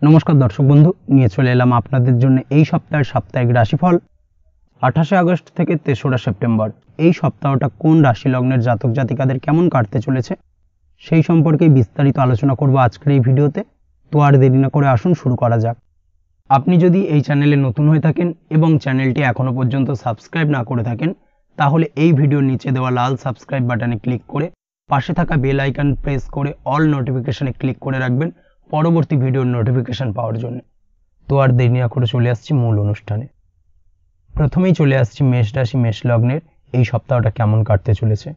নমস্কার দর্শক বন্ধু, নিয়ে চলে এলাম আপনাদের জন্য এই সপ্তাহের সাপ্তাহিক রাশিফল 28 আগস্ট থেকে 3রা সেপ্টেম্বর। এই সপ্তাহটা কোন রাশি লগ্নের জাতক জাতিকাদের কেমন কাটতে চলেছে সেই সম্পর্কে বিস্তারিত আলোচনা করব আজকের এই ভিডিওতে। তো আর দেরি না করে আসুন শুরু করা যাক। আপনি যদি এই চ্যানেলে নতুন হয়ে থাকেন এবং চ্যানেলটি এখনো পর্যন্ত সাবস্ক্রাইব না করে থাকেন, তাহলে এই ভিডিওর নিচে দেওয়া লাল সাবস্ক্রাইব বাটনে ক্লিক করে পাশে থাকা বেল আইকন প্রেস করে অল নোটিফিকেশনে ক্লিক করে রাখবেন পরবর্তী ভিডিওর নোটিফিকেশন পাওয়ার জন্য। তো আর দেরি না করে চলে আসছি মূল অনুষ্ঠানে। প্রথমেই চলে আসছি মেষ রাশি মেষ লগ্নের এই সপ্তাহটা কেমন কাটতে চলেছে।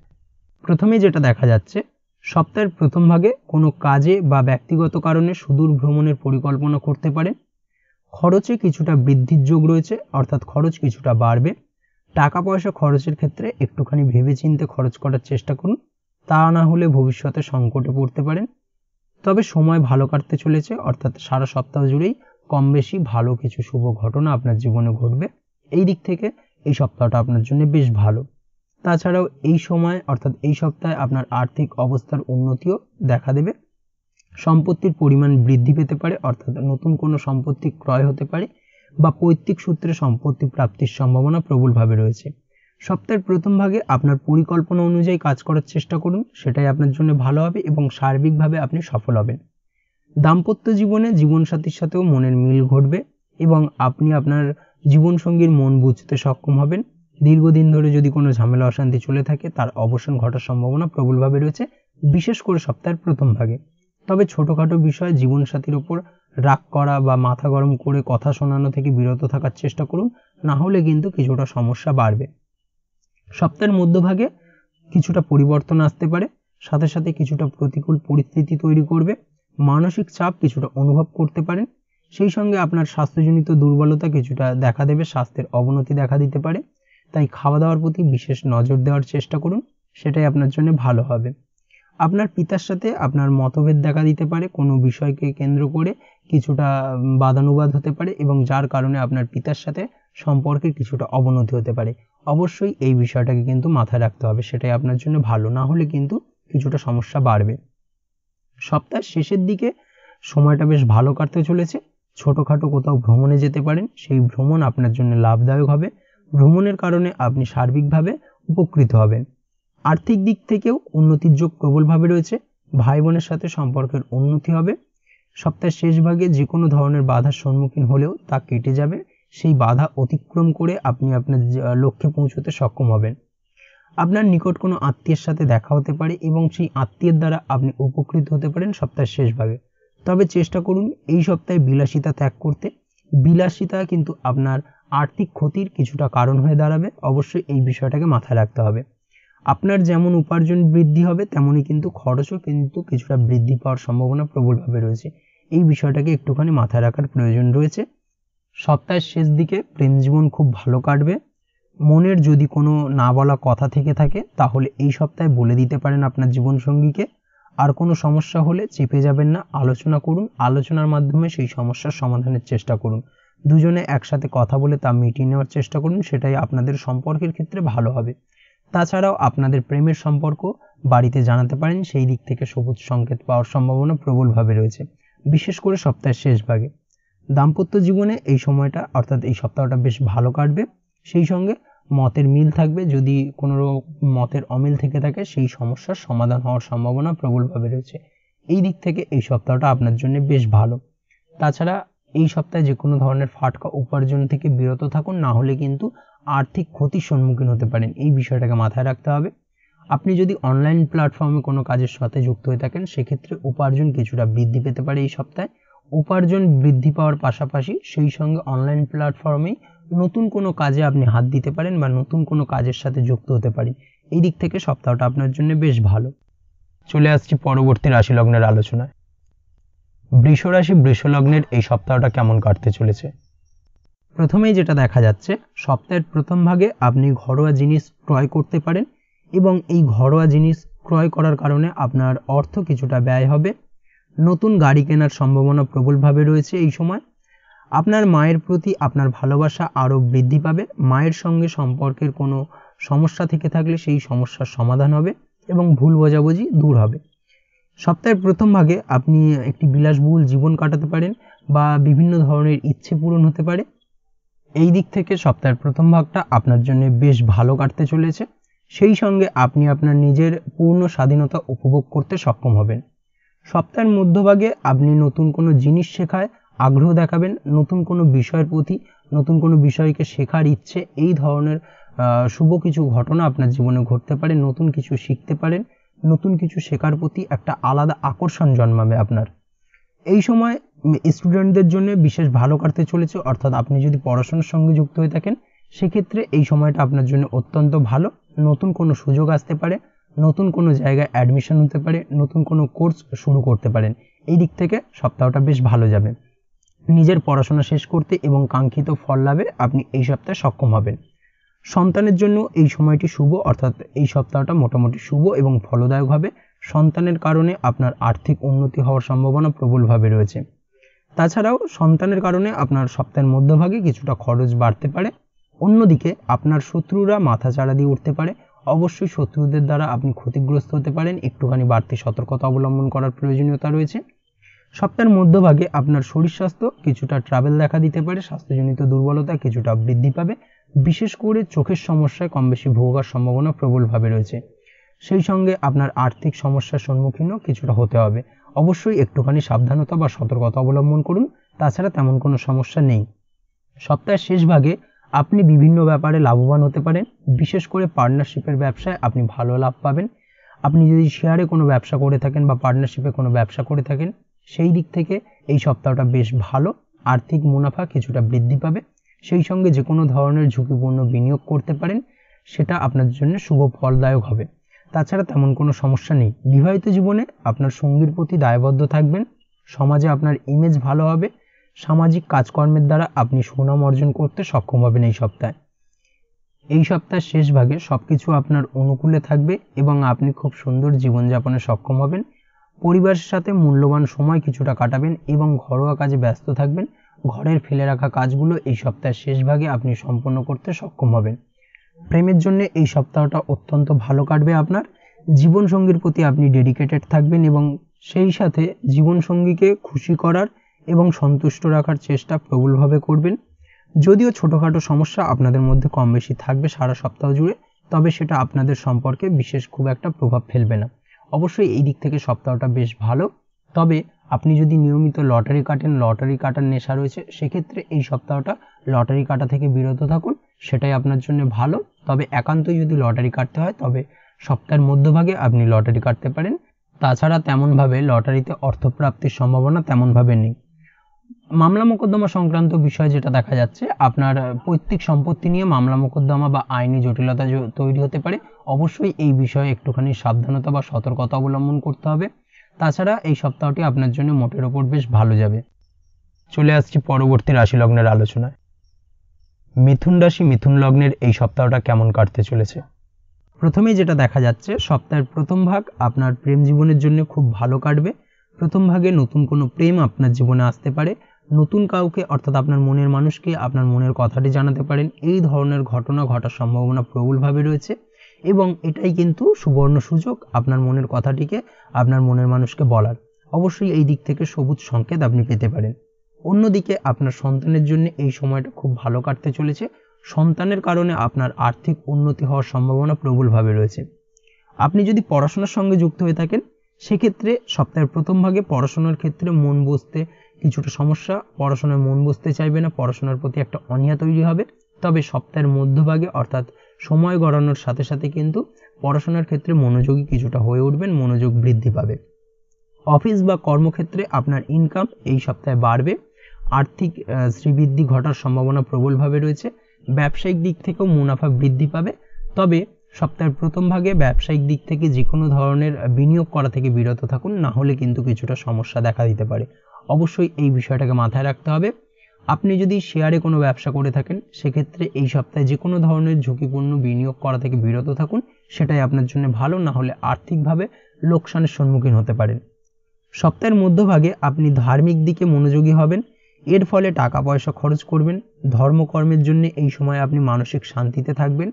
প্রথমেই যেটা দেখা যাচ্ছে, সপ্তাহের প্রথম ভাগে কোনো কাজে বা ব্যক্তিগত কারণে সুদূর ভ্রমণের পরিকল্পনা করতে পারেন। খরচে কিছুটা বৃদ্ধির যোগ রয়েছে, অর্থাৎ খরচ কিছুটা বাড়বে। টাকা পয়সা খরচের ক্ষেত্রে একটুখানি ভেবেচিন্তে খরচ করার চেষ্টা করুন, তা না হলে ভবিষ্যতে সংকটে পড়তে পারেন। তবে সময় ভালো কাটতে চলেছে, অর্থাৎ সারা সপ্তাহ জুড়েই কম বেশি ভালো কিছু শুভ ঘটনা আপনার জীবনে ঘটবে। এই দিক থেকে এই সপ্তাহটা আপনার জন্য বেশ ভালো। তাছাড়াও এই সময় অর্থাৎ এই সপ্তাহে আপনার আর্থিক অবস্থার উন্নতিও দেখা দেবে। সম্পত্তির পরিমাণ বৃদ্ধি পেতে পারে, অর্থাৎ নতুন কোনো সম্পত্তি ক্রয় হতে পারে বা পৈতৃক সূত্রে সম্পত্তি প্রাপ্তির সম্ভাবনা প্রবলভাবে রয়েছে। সপ্তাহের প্রথম ভাগে আপনার পরিকল্পনা অনুযায়ী কাজ করার চেষ্টা করুন, সেটাই আপনার জন্য ভালো হবে এবং সার্বিকভাবে আপনি সফল হবেন। দাম্পত্য জীবনে জীবনসাথীর সাথেও মনের মিল ঘটবে এবং আপনি আপনার জীবনসঙ্গীর মন বুঝতে সক্ষম হবেন। দীর্ঘদিন ধরে যদি কোনো ঝামেলা অশান্তি চলে থাকে তার অবসান ঘটার সম্ভাবনা প্রবলভাবে রয়েছে, বিশেষ করে সপ্তাহের প্রথম ভাগে। তবে ছোটোখাটো বিষয়ে জীবনসাথীর ওপর রাগ করা বা মাথা গরম করে কথা শোনানো থেকে বিরত থাকার চেষ্টা করুন, না হলে কিন্তু কিছুটা সমস্যা বাড়বে। সপ্তাহের মধ্যভাগে কিছুটা পরিবর্তন আসতে পারে, সাথে সাথে কিছুটা প্রতিকূল পরিস্থিতি তৈরি করবে। মানসিক চাপ কিছুটা অনুভব করতে পারেন। সেই সঙ্গে আপনার স্বাস্থ্যজনিত দুর্বলতা কিছুটা দেখা দেবে, স্বাস্থ্যের অবনতি দেখা দিতে পারে। তাই খাওয়া দাওয়ার প্রতি বিশেষ নজর দেওয়ার চেষ্টা করুন, সেটাই আপনার জন্য ভালো হবে। আপনার পিতার সাথে আপনার মতভেদ দেখা দিতে পারে, কোনো বিষয়কে কেন্দ্র করে কিছুটা বাদানুবাদ হতে পারে এবং যার কারণে আপনার পিতার সাথে সম্পর্কের কিছুটা অবনতি হতে পারে। অবশ্যই এই বিষয়টাকে কিন্তু মাথায় রাখতে হবে, সেটাই আপনার জন্য ভালো, না হলে কিন্তু কিছুটা সমস্যা বাড়বে। সপ্তাহের শেষের দিকে সময়টা বেশ ভালো কাটতে চলেছে। ছোটোখাটো কোথাও ভ্রমণে যেতে পারেন, সেই ভ্রমণ আপনার জন্য লাভদায়ক হবে। ভ্রমণের কারণে আপনি সার্বিকভাবে উপকৃত হবেন। আর্থিক দিক থেকেও উন্নতির যোগ প্রবলভাবে রয়েছে। ভাই বোনের সাথে সম্পর্কের উন্নতি হবে। সপ্তাহের শেষ ভাগে যে কোনো ধরনের বাধার সম্মুখীন হলেও তা কেটে যাবে। সেই বাধা অতিক্রম করে আপনি আপনার লক্ষ্যে পৌঁছতে সক্ষম হবেন। আপনার নিকট কোনো আত্মীয়ের সাথে দেখা হতে পারে এবং সেই আত্মীয়ের দ্বারা আপনি উপকৃত হতে পারেন সপ্তাহের শেষ ভাগে। তবে চেষ্টা করুন এই সপ্তাহে বিলাসিতা ত্যাগ করতে। বিলাসিতা কিন্তু আপনার আর্থিক ক্ষতির কিছুটা কারণ হয়ে দাঁড়াবে, অবশ্যই এই বিষয়টাকে মাথায় রাখতে হবে। আপনার যেমন উপার্জন বৃদ্ধি হবে তেমনই কিন্তু খরচও কিন্তু কিছুটা বৃদ্ধি পাওয়ার সম্ভাবনা প্রবলভাবে রয়েছে। এই বিষয়টাকে একটুখানি মাথায় রাখার প্রয়োজন রয়েছে। সপ্তাহের শেষ দিকে প্রেম জীবন খুব ভালো কাটবে। মনের যদি কোনো না বলা কথা থেকে থাকে তাহলে এই সপ্তাহে বলে দিতে পারেন আপনার জীবনসঙ্গীকে। আর কোনো সমস্যা হলে চেপে যাবেন না, আলোচনা করুন। আলোচনার মাধ্যমে সেই সমস্যার সমাধানের চেষ্টা করুন। দুজনে একসাথে কথা বলে তা মিটিয়ে নেওয়ার চেষ্টা করুন, সেটাই আপনাদের সম্পর্কের ক্ষেত্রে ভালো হবে। তাছাড়াও আপনাদের প্রেমের সম্পর্ক বাড়িতে জানাতে পারেন, সেই দিক থেকে সবুজ সংকেত পাওয়ার সম্ভাবনা প্রবলভাবে রয়েছে, বিশেষ করে সপ্তাহের শেষ ভাগে। দাম্পত্য জীবনে এই সময়টা অর্থাৎ এই সপ্তাহটা বেশ ভালো কাটবে। সেই সঙ্গে মতের মিল থাকবে, যদি কোনো মতের অমিল থেকে থাকে সেই সমস্যার সমাধান হওয়ার সম্ভাবনা প্রবলভাবে রয়েছে। এই দিক থেকে এই সপ্তাহটা আপনার জন্য বেশ ভালো। তাছাড়া এই সপ্তাহে যে কোনো ধরনের ফাটকা উপার্জন থেকে বিরত থাকুন, না হলে কিন্তু আর্থিক ক্ষতির সম্মুখীন হতে পারেন। এই বিষয়টাকে মাথায় রাখতে হবে। আপনি যদি অনলাইন প্ল্যাটফর্মে কোনো কাজের সাথে যুক্ত হয়ে থাকেন সেক্ষেত্রে উপার্জন কিছুটা বৃদ্ধি পেতে পারে এই সপ্তাহে। উপার্জন বৃদ্ধি পাওয়ার পাশাপাশি সেই সঙ্গে অনলাইন প্ল্যাটফর্মে নতুন কোনো কাজে আপনি হাত দিতে পারেন বা নতুন কোনো কাজের সাথে যুক্ত হতে পারেন। এই দিক থেকে সপ্তাহটা আপনার জন্য বেশ ভালো। চলে আসছি পরবর্তী রাশি লগ্নের আলোচনায়। বৃষ রাশি বৃষ লগ্নের এই সপ্তাহটা কেমন কাটতে চলেছে। প্রথমেই যেটা দেখা যাচ্ছে, সপ্তাহের প্রথম ভাগে আপনি ঘরোয়া জিনিস ক্রয় করতে পারেন এবং এই ঘরোয়া জিনিস ক্রয় করার কারণে আপনার অর্থ কিছুটা ব্যয় হবে। নতুন গাড়ি কেনার সম্ভাবনা প্রবলভাবে রয়েছে এই সময়। আপনার মায়ের প্রতি আপনার ভালোবাসা আরও বৃদ্ধি পাবে। মায়ের সঙ্গে সম্পর্কের কোনো সমস্যা থেকে থাকলে সেই সমস্যার সমাধান হবে এবং ভুল বোঝাবুঝি দূর হবে। সপ্তাহের প্রথম ভাগে আপনি একটি বিলাসবহুল জীবন কাটাতে পারেন বা বিভিন্ন ধরনের ইচ্ছে পূরণ হতে পারে। এই দিক থেকে সপ্তাহের প্রথম ভাগটা আপনার জন্য বেশ ভালো কাটতে চলেছে। সেই সঙ্গে আপনি আপনার নিজের পূর্ণ স্বাধীনতা উপভোগ করতে সক্ষম হবেন। সপ্তাহের মধ্যভাগে আপনি নতুন কোনো জিনিস শেখায় আগ্রহ দেখাবেন, নতুন কোনো বিষয়ের প্রতি, নতুন কোনো বিষয়কে শেখার ইচ্ছে, এই ধরনের শুভ কিছু ঘটনা আপনার জীবনে ঘটতে পারে। নতুন কিছু শিখতে পারেন, নতুন কিছু শেখার প্রতি একটা আলাদা আকর্ষণ জন্মাবে আপনার। এই সময় স্টুডেন্টদের জন্য বিশেষ ভালো কাটতে চলেছে, অর্থাৎ আপনি যদি পড়াশোনার সঙ্গে যুক্ত হয়ে থাকেন সেক্ষেত্রে এই সময়টা আপনার জন্য অত্যন্ত ভালো। নতুন কোনো সুযোগ আসতে পারে, নতুন কোনো জায়গায় অ্যাডমিশন হতে পারে, নতুন কোনো কোর্স শুরু করতে পারেন। এই দিক থেকে সপ্তাহটা বেশ ভালো যাবে। নিজের পড়াশোনা শেষ করতে এবং কাঙ্ক্ষিত ফল লাভে আপনি এই সপ্তাহে সক্ষম হবেন। সন্তানের জন্য এই সময়টি শুভ, অর্থাৎ এই সপ্তাহটা মোটামুটি শুভ এবং ফলদায়ক হবে। সন্তানের কারণে আপনার আর্থিক উন্নতি হওয়ার সম্ভাবনা প্রবলভাবে রয়েছে। তাছাড়াও সন্তানের কারণে আপনার সপ্তাহের মধ্যভাগে কিছুটা খরচ বাড়তে পারে। অন্যদিকে আপনার শত্রুরা মাথাচাড়া দিয়ে উঠতে পারে। অবশ্যই শত্রুদের দ্বারা আপনি ক্ষতিগ্রস্ত হতে পারেন, একটুখানি বাড়তি সতর্কতা অবলম্বন করার প্রয়োজনীয়তা রয়েছে। সপ্তাহের মধ্যভাগে আপনার শরীর স্বাস্থ্য কিছুটা ট্রাবেল দেখা দিতে পারে, স্বাস্থ্যজনিত দুর্বলতা কিছুটা বৃদ্ধি পাবে। বিশেষ করে চোখের সমস্যায় কম বেশি ভোগার সম্ভাবনা প্রবলভাবে রয়েছে। সেই সঙ্গে আপনার আর্থিক সমস্যার সম্মুখীনও কিছুটা হতে হবে। অবশ্যই একটুখানি সাবধানতা বা সতর্কতা অবলম্বন করুন, তাছাড়া তেমন কোনো সমস্যা নেই। সপ্তাহের শেষ ভাগে আপনি বিভিন্ন ব্যাপারে লাভবান হতে পারেন। বিশেষ করে পার্টনারশিপের ব্যবসায় আপনি ভালো লাভ পাবেন। আপনি যদি শেয়ারে কোনো ব্যবসা করে থাকেন বা পার্টনারশিপে কোনো ব্যবসা করে থাকেন, সেই দিক থেকে এই সপ্তাহটা বেশ ভালো। আর্থিক মুনাফা কিছুটা বৃদ্ধি পাবে। সেই সঙ্গে যে কোনো ধরনের ঝুঁকিপূর্ণ বিনিয়োগ করতে পারেন, সেটা আপনার জন্য শুভ ফলদায়ক হবে। তাছাড়া তেমন কোনো সমস্যা নেই। বিবাহিত জীবনে আপনার সঙ্গীর প্রতি দায়বদ্ধ থাকবেন। সমাজে আপনার ইমেজ ভালো হবে। সামাজিক কাজকর্মের দ্বারা আপনি সুনাম অর্জন করতে সক্ষম হবেন এই সপ্তাহে। এই সপ্তাহের শেষ ভাগে সবকিছু আপনার অনুকূলে থাকবে এবং আপনি খুব সুন্দর জীবনযাপনে সক্ষম হবেন। পরিবারের সাথে মূল্যবান সময় কিছুটা কাটাবেন এবং ঘরোয়া কাজে ব্যস্ত থাকবেন। ঘরের ফেলে রাখা কাজগুলো এই সপ্তাহের শেষ ভাগে আপনি সম্পন্ন করতে সক্ষম হবেন। প্রেমের জন্য এই সপ্তাহটা অত্যন্ত ভালো কাটবে আপনার। জীবনসঙ্গীর প্রতি আপনি ডেডিকেটেড থাকবেন এবং সেই সাথে জীবনসঙ্গীকে খুশি করার এবং সন্তুষ্ট রাখার চেষ্টা প্রবলভাবে করবেন। যদিও ছোটোখাটো সমস্যা আপনাদের মধ্যে কম বেশি থাকবে সারা সপ্তাহ জুড়ে, তবে সেটা আপনাদের সম্পর্কে বিশেষ খুব একটা প্রভাব ফেলবে না। অবশ্যই এই দিক থেকে সপ্তাহটা বেশ ভালো। তবে আপনি যদি নিয়মিত লটারি কাটেন, লটারি কাটার নেশা রয়েছে, সেক্ষেত্রে এই সপ্তাহটা লটারি কাটা থেকে বিরত থাকুন, সেটাই আপনার জন্য ভালো। তবে একান্তই যদি লটারি কাটতে হয় তবে সপ্তাহের মধ্যভাগে আপনি লটারি কাটতে পারেন। তাছাড়া তেমনভাবে লটারিতে অর্থপ্রাপ্তির সম্ভাবনা তেমনভাবে নেই। মামলা মোকদ্দমা সংক্রান্ত বিষয় যেটা দেখা যাচ্ছে, আপনার পৈতৃক সম্পত্তি নিয়ে মামলা মোকদ্দমা বা আইনি জটিলতা তৈরি হতে পারে। অবশ্যই এই বিষয়ে একটুখানি সাবধানতা বা সতর্কতা অবলম্বন করতে হবে। তাছাড়া এই সপ্তাহটি আপনার জন্য মোটের ওপর বেশ ভালো যাবে। চলে আসছি পরবর্তী রাশি লগ্নের আলোচনায়। মিথুন রাশি, মিথুন লগ্নের এই সপ্তাহটা কেমন কাটতে চলেছে? প্রথমেই যেটা দেখা যাচ্ছে, সপ্তাহের প্রথম ভাগ আপনার প্রেম জীবনের জন্য খুব ভালো কাটবে। প্রথম ভাগে নতুন কোনো প্রেম আপনার জীবনে আসতে পারে। নতুন কাউকে, অর্থাৎ আপনার মনের মানুষকে আপনার মনের কথাটি জানাতে পারেন। এই ধরনের ঘটনা ঘটার সম্ভাবনা প্রবলভাবে রয়েছে এবং এটাই কিন্তু সুবর্ণ সুযোগ আপনার মনের কথাটিকে আপনার মনের মানুষকে বলার। অবশ্যই এই দিক থেকে সবুজ সংকেত আপনি পেতে পারেন। অন্যদিকে আপনার সন্তানের জন্য এই সময়টা খুব ভালো কাটতে চলেছে। সন্তানের কারণে আপনার আর্থিক উন্নতি হওয়ার সম্ভাবনা প্রবলভাবে রয়েছে। আপনি যদি পড়াশোনার সঙ্গে যুক্ত হয়ে থাকেন, সেক্ষেত্রে সপ্তাহের প্রথম ভাগে পড়াশোনার ক্ষেত্রে মন বসতে কিছুটা সমস্যা, পড়াশোনায় মন বসতে চাইবে না, পড়াশোনার প্রতি একটা অনীহা তৈরি হবে। তবে সপ্তাহের মধ্যভাগে, অর্থাৎ সময় গড়ানোর সাথে সাথে কিন্তু পড়াশোনার ক্ষেত্রে মনোযোগী কিছুটা হয়ে উঠবেন, মনোযোগ বৃদ্ধি পাবে। অফিস বা কর্মক্ষেত্রে আপনার ইনকাম এই সপ্তাহে বাড়বে। আর্থিক শ্রীবৃদ্ধি ঘটার সম্ভাবনা প্রবলভাবে রয়েছে। ব্যবসায়িক দিক থেকেও মুনাফা বৃদ্ধি পাবে। তবে সপ্তাহের প্রথম ভাগে ব্যবসায়িক দিক থেকে যে কোনো ধরনের বিনিয়োগ করা থেকে বিরত থাকুন, না হলে কিন্তু কিছুটা সমস্যা দেখা দিতে পারে। অবশ্যই এই বিষয়টাকে মাথায় রাখতে হবে। আপনি যদি শেয়ারে কোনো ব্যবসা করে থাকেন, সেক্ষেত্রে এই সপ্তাহে যে কোনো ধরনের ঝুঁকিপূর্ণ বিনিয়োগ করা থেকে বিরত থাকুন, সেটাই আপনার জন্য ভালো। না হলে আর্থিকভাবে লোকসানের সম্মুখীন হতে পারেন। সপ্তাহের মধ্যভাগে আপনি ধার্মিক দিকে মনোযোগী হবেন। এর ফলে টাকা পয়সা খরচ করবেন। ধর্মকর্মের জন্য এই সময় আপনি মানসিক শান্তিতে থাকবেন।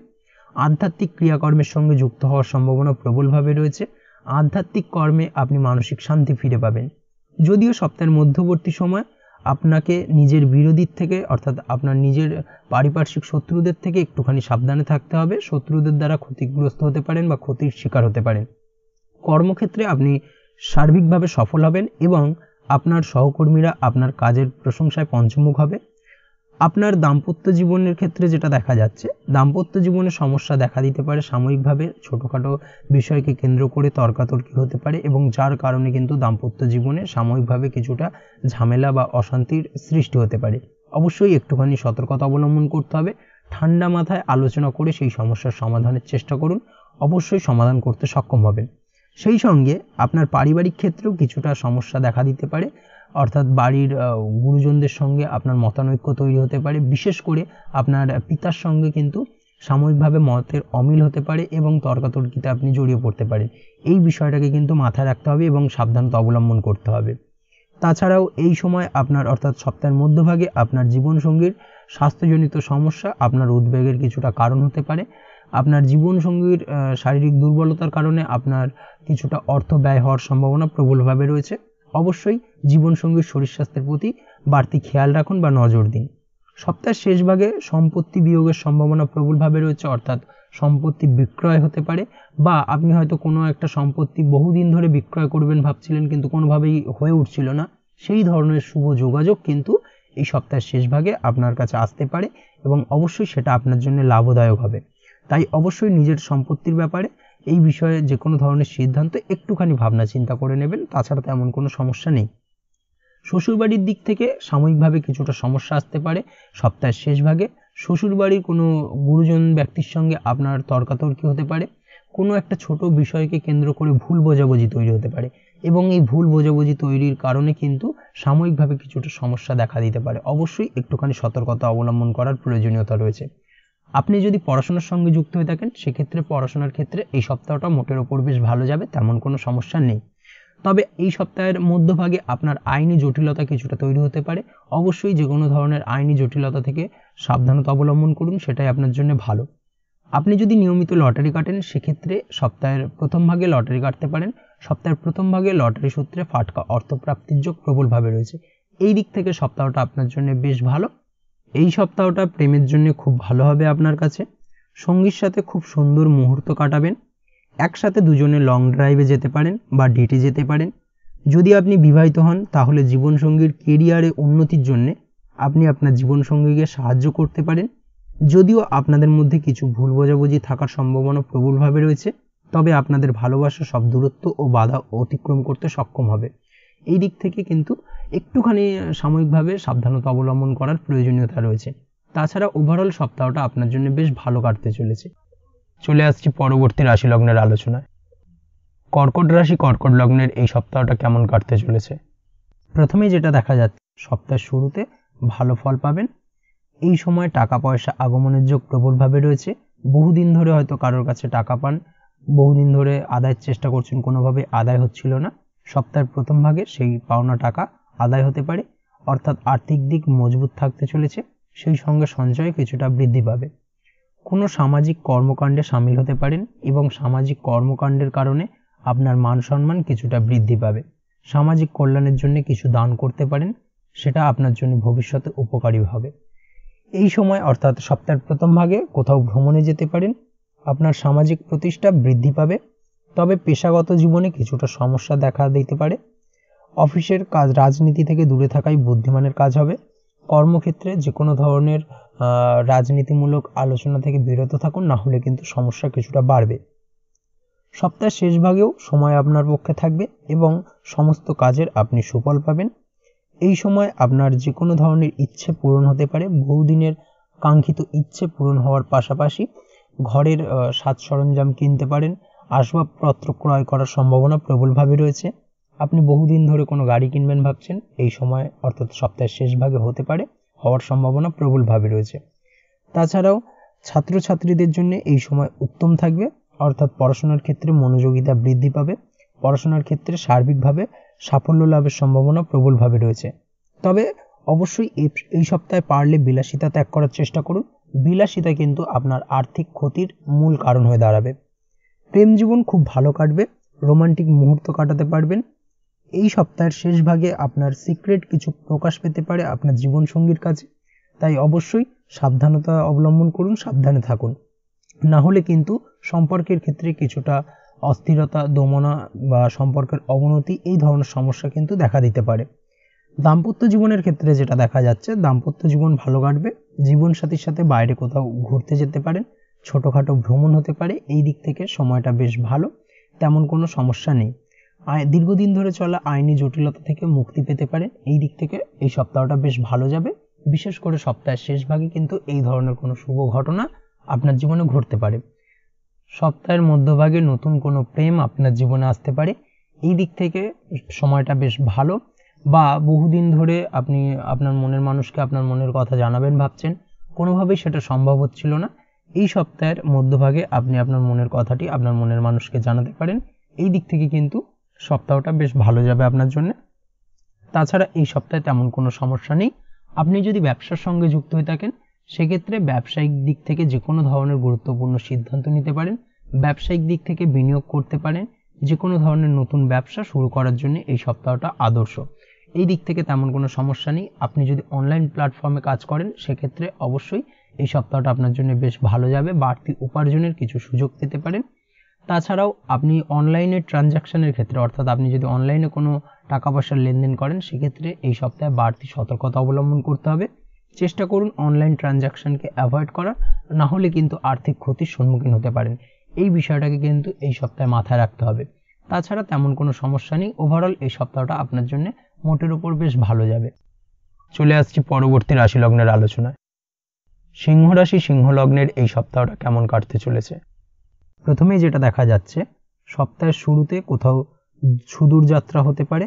আধ্যাত্মিক ক্রিয়াকর্মের সঙ্গে যুক্ত হওয়ার সম্ভাবনা প্রবলভাবে রয়েছে। আধ্যাত্মিক কর্মে আপনি মানসিক শান্তি ফিরে পাবেন। যদিও সপ্তাহের মধ্যবর্তী সময় আপনাকে নিজের বিরোধীর থেকে অর্থাৎ আপনার নিজের পারিপার্শ্বিক শত্রুদের থেকে একটুখানি সাবধানে থাকতে হবে। শত্রুদের দ্বারা ক্ষতিগ্রস্ত হতে পারেন বা ক্ষতির শিকার হতে পারেন। কর্মক্ষেত্রে আপনি সার্বিকভাবে সফল হবেন এবং আপনার সহকর্মীরা আপনার কাজের প্রশংসায় পঞ্চমুখ হবে। আপনার দাম্পত্য জীবনের ক্ষেত্রে যেটা দেখা যাচ্ছে, দাম্পত্য জীবনে সমস্যা দেখা দিতে পারে সাময়িকভাবে, ছোটোখাটো বিষয়কে কেন্দ্র করে তর্কাতর্কি হতে পারে এবং যার কারণে কিন্তু দাম্পত্য জীবনে সাময়িকভাবে কিছুটা ঝামেলা বা অশান্তির সৃষ্টি হতে পারে। অবশ্যই একটুখানি সতর্কতা অবলম্বন করতে হবে। ঠান্ডা মাথায় আলোচনা করে সেই সমস্যার সমাধানের চেষ্টা করুন, অবশ্যই সমাধান করতে সক্ষম হবেন। সেই সঙ্গে আপনার পারিবারিক ক্ষেত্রেও কিছুটা সমস্যা দেখা দিতে পারে, অর্থাৎ বাড়ির গুরুজনদের সঙ্গে আপনার মতানৈক্য তৈরি হতে পারে। বিশেষ করে আপনার পিতার সঙ্গে কিন্তু সাময়িকভাবে মতের অমিল হতে পারে এবং তর্কাতর্কিতে আপনি জড়িয়ে পড়তে পারেন। এই বিষয়টাকে কিন্তু মাথায় রাখতে হবে এবং সাবধানতা অবলম্বন করতে হবে। তাছাড়াও এই সময় আপনার অর্থাৎ সপ্তাহের মধ্যভাগে আপনার জীবনসঙ্গীর স্বাস্থ্যজনিত সমস্যা আপনার উদ্বেগের কিছুটা কারণ হতে পারে। আপনার জীবনসঙ্গীর শারীরিক দুর্বলতার কারণে আপনার কিছুটা অর্থ ব্যয় হওয়ার সম্ভাবনা প্রবলভাবে রয়েছে। অবশ্যই জীবনসঙ্গীর শরীর স্বাস্থ্যের প্রতি বাড়তি খেয়াল রাখুন বা নজর দিন। সপ্তাহের শেষ ভাগে সম্পত্তি বিয়োগের সম্ভাবনা প্রবলভাবে রয়েছে, অর্থাৎ সম্পত্তি বিক্রয় হতে পারে বা আপনি হয়তো কোনো একটা সম্পত্তি বহুদিন ধরে বিক্রয় করবেন ভাবছিলেন কিন্তু কোনোভাবেই হয়ে উঠছিল না। সেই ধরনের শুভ যোগাযোগ কিন্তু এই সপ্তাহের শেষ ভাগে আপনার কাছে আসতে পারে এবং অবশ্যই সেটা আপনার জন্য লাভদায়ক হবে। তাই অবশ্যই নিজের সম্পত্তির ব্যাপারে এই বিষয়ে যে কোনো ধরনের সিদ্ধান্ত একটুখানি ভাবনা চিন্তা করে নেবেন, তাছাড়া তেমন কোনো সমস্যা নেই। শ্বশুরবাড়ির দিক থেকে সাময়িকভাবে কিছুটা সমস্যা আসতে পারে সপ্তাহের শেষ ভাগে। শ্বশুরবাড়ির কোনো গুরুজন ব্যক্তির সঙ্গে আপনার তর্কাতর্কি হতে পারে, কোনো একটা ছোট বিষয়কে কেন্দ্র করে ভুল বোঝাবুঝি তৈরি হতে পারে এবং এই ভুল বোঝাবুঝি তৈরির কারণে কিন্তু সাময়িকভাবে কিছুটা সমস্যা দেখা দিতে পারে। অবশ্যই একটুখানি সতর্কতা অবলম্বন করার প্রয়োজনীয়তা রয়েছে। আপনি যদি পড়াশোনার সঙ্গে যুক্ত হয়ে থাকেন সেক্ষেত্রে পড়াশোনার ক্ষেত্রে এই সপ্তাহটা মোটের ওপর বেশ ভালো যাবে, তেমন কোনো সমস্যা নেই। তবে এই সপ্তাহের মধ্যভাগে আপনার আইনি জটিলতা কিছুটা তৈরি হতে পারে। অবশ্যই যে কোনো ধরনের আইনি জটিলতা থেকে সাবধানতা অবলম্বন করুন, সেটাই আপনার জন্য ভালো। আপনি যদি নিয়মিত লটারি কাটেন সেক্ষেত্রে সপ্তাহের প্রথম ভাগে লটারি কাটতে পারেন। সপ্তাহের প্রথম ভাগে লটারি সূত্রে ফাটকা অর্থপ্রাপ্তির যোগ প্রবলভাবে রয়েছে। এই দিক থেকে সপ্তাহটা আপনার জন্য বেশ ভালো। এই সপ্তাহটা প্রেমের জন্য খুব ভালো হবে আপনার কাছে। সঙ্গীর সাথে খুব সুন্দর মুহূর্ত কাটাবেন। একসাথে দুজনে লং ড্রাইভে যেতে পারেন বা ডেটে যেতে পারেন। যদি আপনি বিবাহিত হন তাহলে জীবনসঙ্গীর কেরিয়ারে উন্নতির জন্য আপনি আপনার জীবনসঙ্গীকে সাহায্য করতে পারেন। যদিও আপনাদের মধ্যে কিছু ভুল বোঝাবুঝি থাকার সম্ভাবনা প্রবলভাবে রয়েছে, তবে আপনাদের ভালোবাসা সব দূরত্ব ও বাধা অতিক্রম করতে সক্ষম হবে। এই দিক থেকে কিন্তু একটুখানি সাময়িকভাবে সাবধানতা অবলম্বন করার প্রয়োজনীয়তা রয়েছে। তাছাড়া ওভারঅল সপ্তাহটা আপনার জন্য বেশ ভালো কাটতে চলেছে। চলে আসছি পরবর্তী রাশি লগ্নের আলোচনায়। কর্কট রাশি কর্কট লগ্নের এই সপ্তাহটা কেমন কাটতে চলেছে। প্রথমেই যেটা দেখা যাচ্ছে, সপ্তাহের শুরুতে ভালো ফল পাবেন। এই সময় টাকা পয়সা আগমনের যোগ প্রবলভাবে রয়েছে। বহুদিন ধরে হয়তো কারোর কাছে টাকা পান, বহুদিন ধরে আদায়ের চেষ্টা করছেন, কোনোভাবে আদায় হচ্ছিল না। সপ্তাহের প্রথম ভাগে সেই পাওনা টাকা আদায় হতে পারে, অর্থাৎ আর্থিক দিক মজবুত থাকতে চলেছে। সেই সঙ্গে সঞ্চয় কিছুটা বৃদ্ধি পাবে। কোনো সামাজিক কর্মকাণ্ডে সামিল হতে পারেন এবং সামাজিক কর্মকাণ্ডের কারণে আপনার মান সম্মান কিছুটা বৃদ্ধি পাবে। সামাজিক কল্যাণের জন্য কিছু দান করতে পারেন, সেটা আপনার জন্য ভবিষ্যতে উপকারী হবে। এই সময় অর্থাৎ সপ্তাহের প্রথম ভাগে কোথাও ভ্রমণে যেতে পারেন, আপনার সামাজিক প্রতিষ্ঠা বৃদ্ধি পাবে। তবে পেশাগত জীবনে কিছুটা সমস্যা দেখা দিতে পারে। অফিসের কাজ, রাজনীতি থেকে দূরে থাকাই বুদ্ধিমানের কাজ হবে। কর্মক্ষেত্রে যে কোনো ধরনের রাজনীতিমূলক আলোচনা থেকে বিরত থাকুন, না হলে কিন্তু সমস্যা কিছুটা বাড়বে। সপ্তাহের শেষ ভাগেও সময় আপনার পক্ষে থাকবে এবং সমস্ত কাজের আপনি সুফল পাবেন। এই সময় আপনার যে কোনো ধরনের ইচ্ছে পূরণ হতে পারে। বহুদিনের কাঙ্ক্ষিত ইচ্ছে পূরণ হওয়ার পাশাপাশি ঘরের সাজ সরঞ্জাম কিনতে পারেন, আসবাবপত্র ক্রয় করার সম্ভাবনা প্রবলভাবে রয়েছে। আপনি বহুদিন ধরে কোনো গাড়ি কিনবেন ভাবছেন, এই সময় অর্থাৎ সপ্তাহের শেষ ভাগে হতে পারে, হওয়ার সম্ভাবনা প্রবলভাবে রয়েছে। তাছাড়াও ছাত্রছাত্রীদের জন্য এই সময় উত্তম থাকবে, অর্থাৎ পড়াশোনার ক্ষেত্রে মনোযোগিতা বৃদ্ধি পাবে। পড়াশোনার ক্ষেত্রে সার্বিকভাবে সাফল্য লাভের সম্ভাবনা প্রবলভাবে রয়েছে। তবে অবশ্যই এই সপ্তাহে পারলে বিলাসিতা ত্যাগ করার চেষ্টা করুন। বিলাসিতা কিন্তু আপনার আর্থিক ক্ষতির মূল কারণ হয়ে দাঁড়াবে। প্রেম জীবন খুব ভালো কাটবে। রোমান্টিক মুহূর্ত কাটাতে পারবেন। এই সপ্তাহের শেষ ভাগে আপনার সিক্রেট কিছু প্রকাশ পেতে পারে আপনার জীবনসঙ্গীর কাছে, তাই অবশ্যই সাবধানতা অবলম্বন করুন, সাবধানে থাকুন, না হলে কিন্তু সম্পর্কের ক্ষেত্রে কিছুটা অস্থিরতা, দোমনা বা সম্পর্কের অবনতি এই ধরনের সমস্যা কিন্তু দেখা দিতে পারে। দাম্পত্য জীবনের ক্ষেত্রে যেটা দেখা যাচ্ছে, দাম্পত্য জীবন ভালো কাটবে। জীবনসাথীর সাথে বাইরে কোথাও ঘুরতে যেতে পারেন, ছোটোখাটো ভ্রমণ হতে পারে, এই দিক থেকে সময়টা বেশ ভালো, তেমন কোনো সমস্যা নেই। দীর্ঘদিন ধরে চলা আইনি জটিলতা থেকে মুক্তি পেতে পারেন, এই দিক থেকে এই সপ্তাহটা বেশ ভালো যাবে। বিশেষ করে সপ্তাহের শেষ ভাগে কিন্তু এই ধরনের কোনো শুভ ঘটনা আপনার জীবনে ঘটতে পারে। সপ্তাহের মধ্যভাগে নতুন কোনো প্রেম আপনার জীবনে আসতে পারে, এই দিক থেকে সময়টা বেশ ভালো। বা বহুদিন ধরে আপনি আপনার মনের মানুষকে আপনার মনের কথা জানাবেন ভাবছেন, কোনোভাবেই সেটা সম্ভব হচ্ছিল না, এই সপ্তাহের মধ্যভাগে আপনি আপনার মনের কথাটি আপনার মনের মানুষকে জানাতে পারেন, এই দিক থেকে কিন্তু সপ্তাহটা বেশ ভালো যাবে আপনার জন্য। তাছাড়া এই সপ্তাহে তেমন কোনো সমস্যা নেই। আপনি যদি ব্যবসার সঙ্গে যুক্ত হয়ে থাকেন, সেক্ষেত্রে ব্যবসায়িক দিক থেকে যে কোনো ধরনের গুরুত্বপূর্ণ সিদ্ধান্ত নিতে পারেন, ব্যবসায়িক দিক থেকে বিনিয়োগ করতে পারেন, যে কোনো ধরনের নতুন ব্যবসা শুরু করার জন্য এই সপ্তাহটা আদর্শ, এই দিক থেকে তেমন কোনো সমস্যা নেই। আপনি যদি অনলাইন প্ল্যাটফর্মে কাজ করেন, সেক্ষেত্রে অবশ্যই এই সপ্তাহটা আপনার জন্য বেশ ভালো যাবে, বাড়তি উপার্জনের কিছু সুযোগ পেতে পারেন। তাছাড়াও আপনি অনলাইনে ট্রানজাকশনের ক্ষেত্রে, অর্থাৎ আপনি যদি অনলাইনে কোনো টাকা পয়সার লেনদেন করেন, সেক্ষেত্রে এই সপ্তাহে বাড়তি সতর্কতা অবলম্বন করতে হবে। চেষ্টা করুন অনলাইন ট্রানজাকশনকে অ্যাভয়েড করার, না হলে কিন্তু আর্থিক ক্ষতির সম্মুখীন হতে পারেন, এই বিষয়টাকে কিন্তু এই সপ্তাহে মাথায় রাখতে হবে। তাছাড়া তেমন কোনো সমস্যা নেই, ওভারঅল এই সপ্তাহটা আপনার জন্য মোটের উপর বেশ ভালো যাবে। চলে আসছি পরবর্তী রাশি লগ্নের আলোচনায়। সিংহ রাশি, সিংহ লগ্নের এই সপ্তাহটা কেমন কাটতে চলেছে। প্রথমেই যেটা দেখা যাচ্ছে, সপ্তাহের শুরুতে কোথাও সুদূর যাত্রা হতে পারে।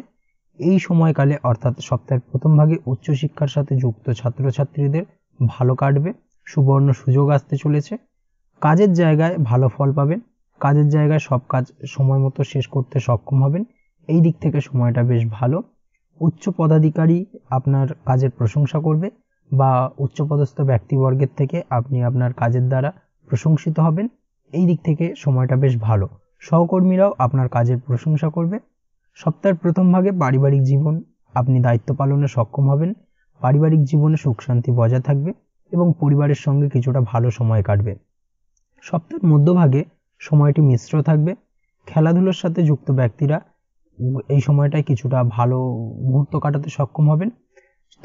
এই সময়কালে অর্থাৎ সপ্তাহের প্রথম ভাগে উচ্চশিক্ষার সাথে যুক্ত ছাত্রছাত্রীদের ভালো কাটবে, সুবর্ণ সুযোগ আসতে চলেছে। কাজের জায়গায় ভালো ফল পাবেন, কাজের জায়গায় সব কাজ সময় মতো শেষ করতে সক্ষম হবেন, এই দিক থেকে সময়টা বেশ ভালো। উচ্চ পদাধিকারী আপনার কাজের প্রশংসা করবে বা উচ্চপদস্থ ব্যক্তিবর্গের থেকে আপনি আপনার কাজের দ্বারা প্রশংসিত হবেন, এই দিক থেকে সময়টা বেশ ভালো। সহকর্মীরাও আপনার কাজের প্রশংসা করবে। সপ্তাহের প্রথম ভাগে পারিবারিক জীবন আপনি দায়িত্ব পালনে সক্ষম হবেন, পারিবারিক জীবনে সুখ শান্তি বজায় থাকবে এবং পরিবারের সঙ্গে কিছুটা ভালো সময় কাটবে। সপ্তাহের মধ্যভাগে সময়টি মিশ্র থাকবে। খেলাধুলার সাথে যুক্ত ব্যক্তিরা এই সময়টায় কিছুটা ভালো মুহূর্ত কাটাতে সক্ষম হবেন,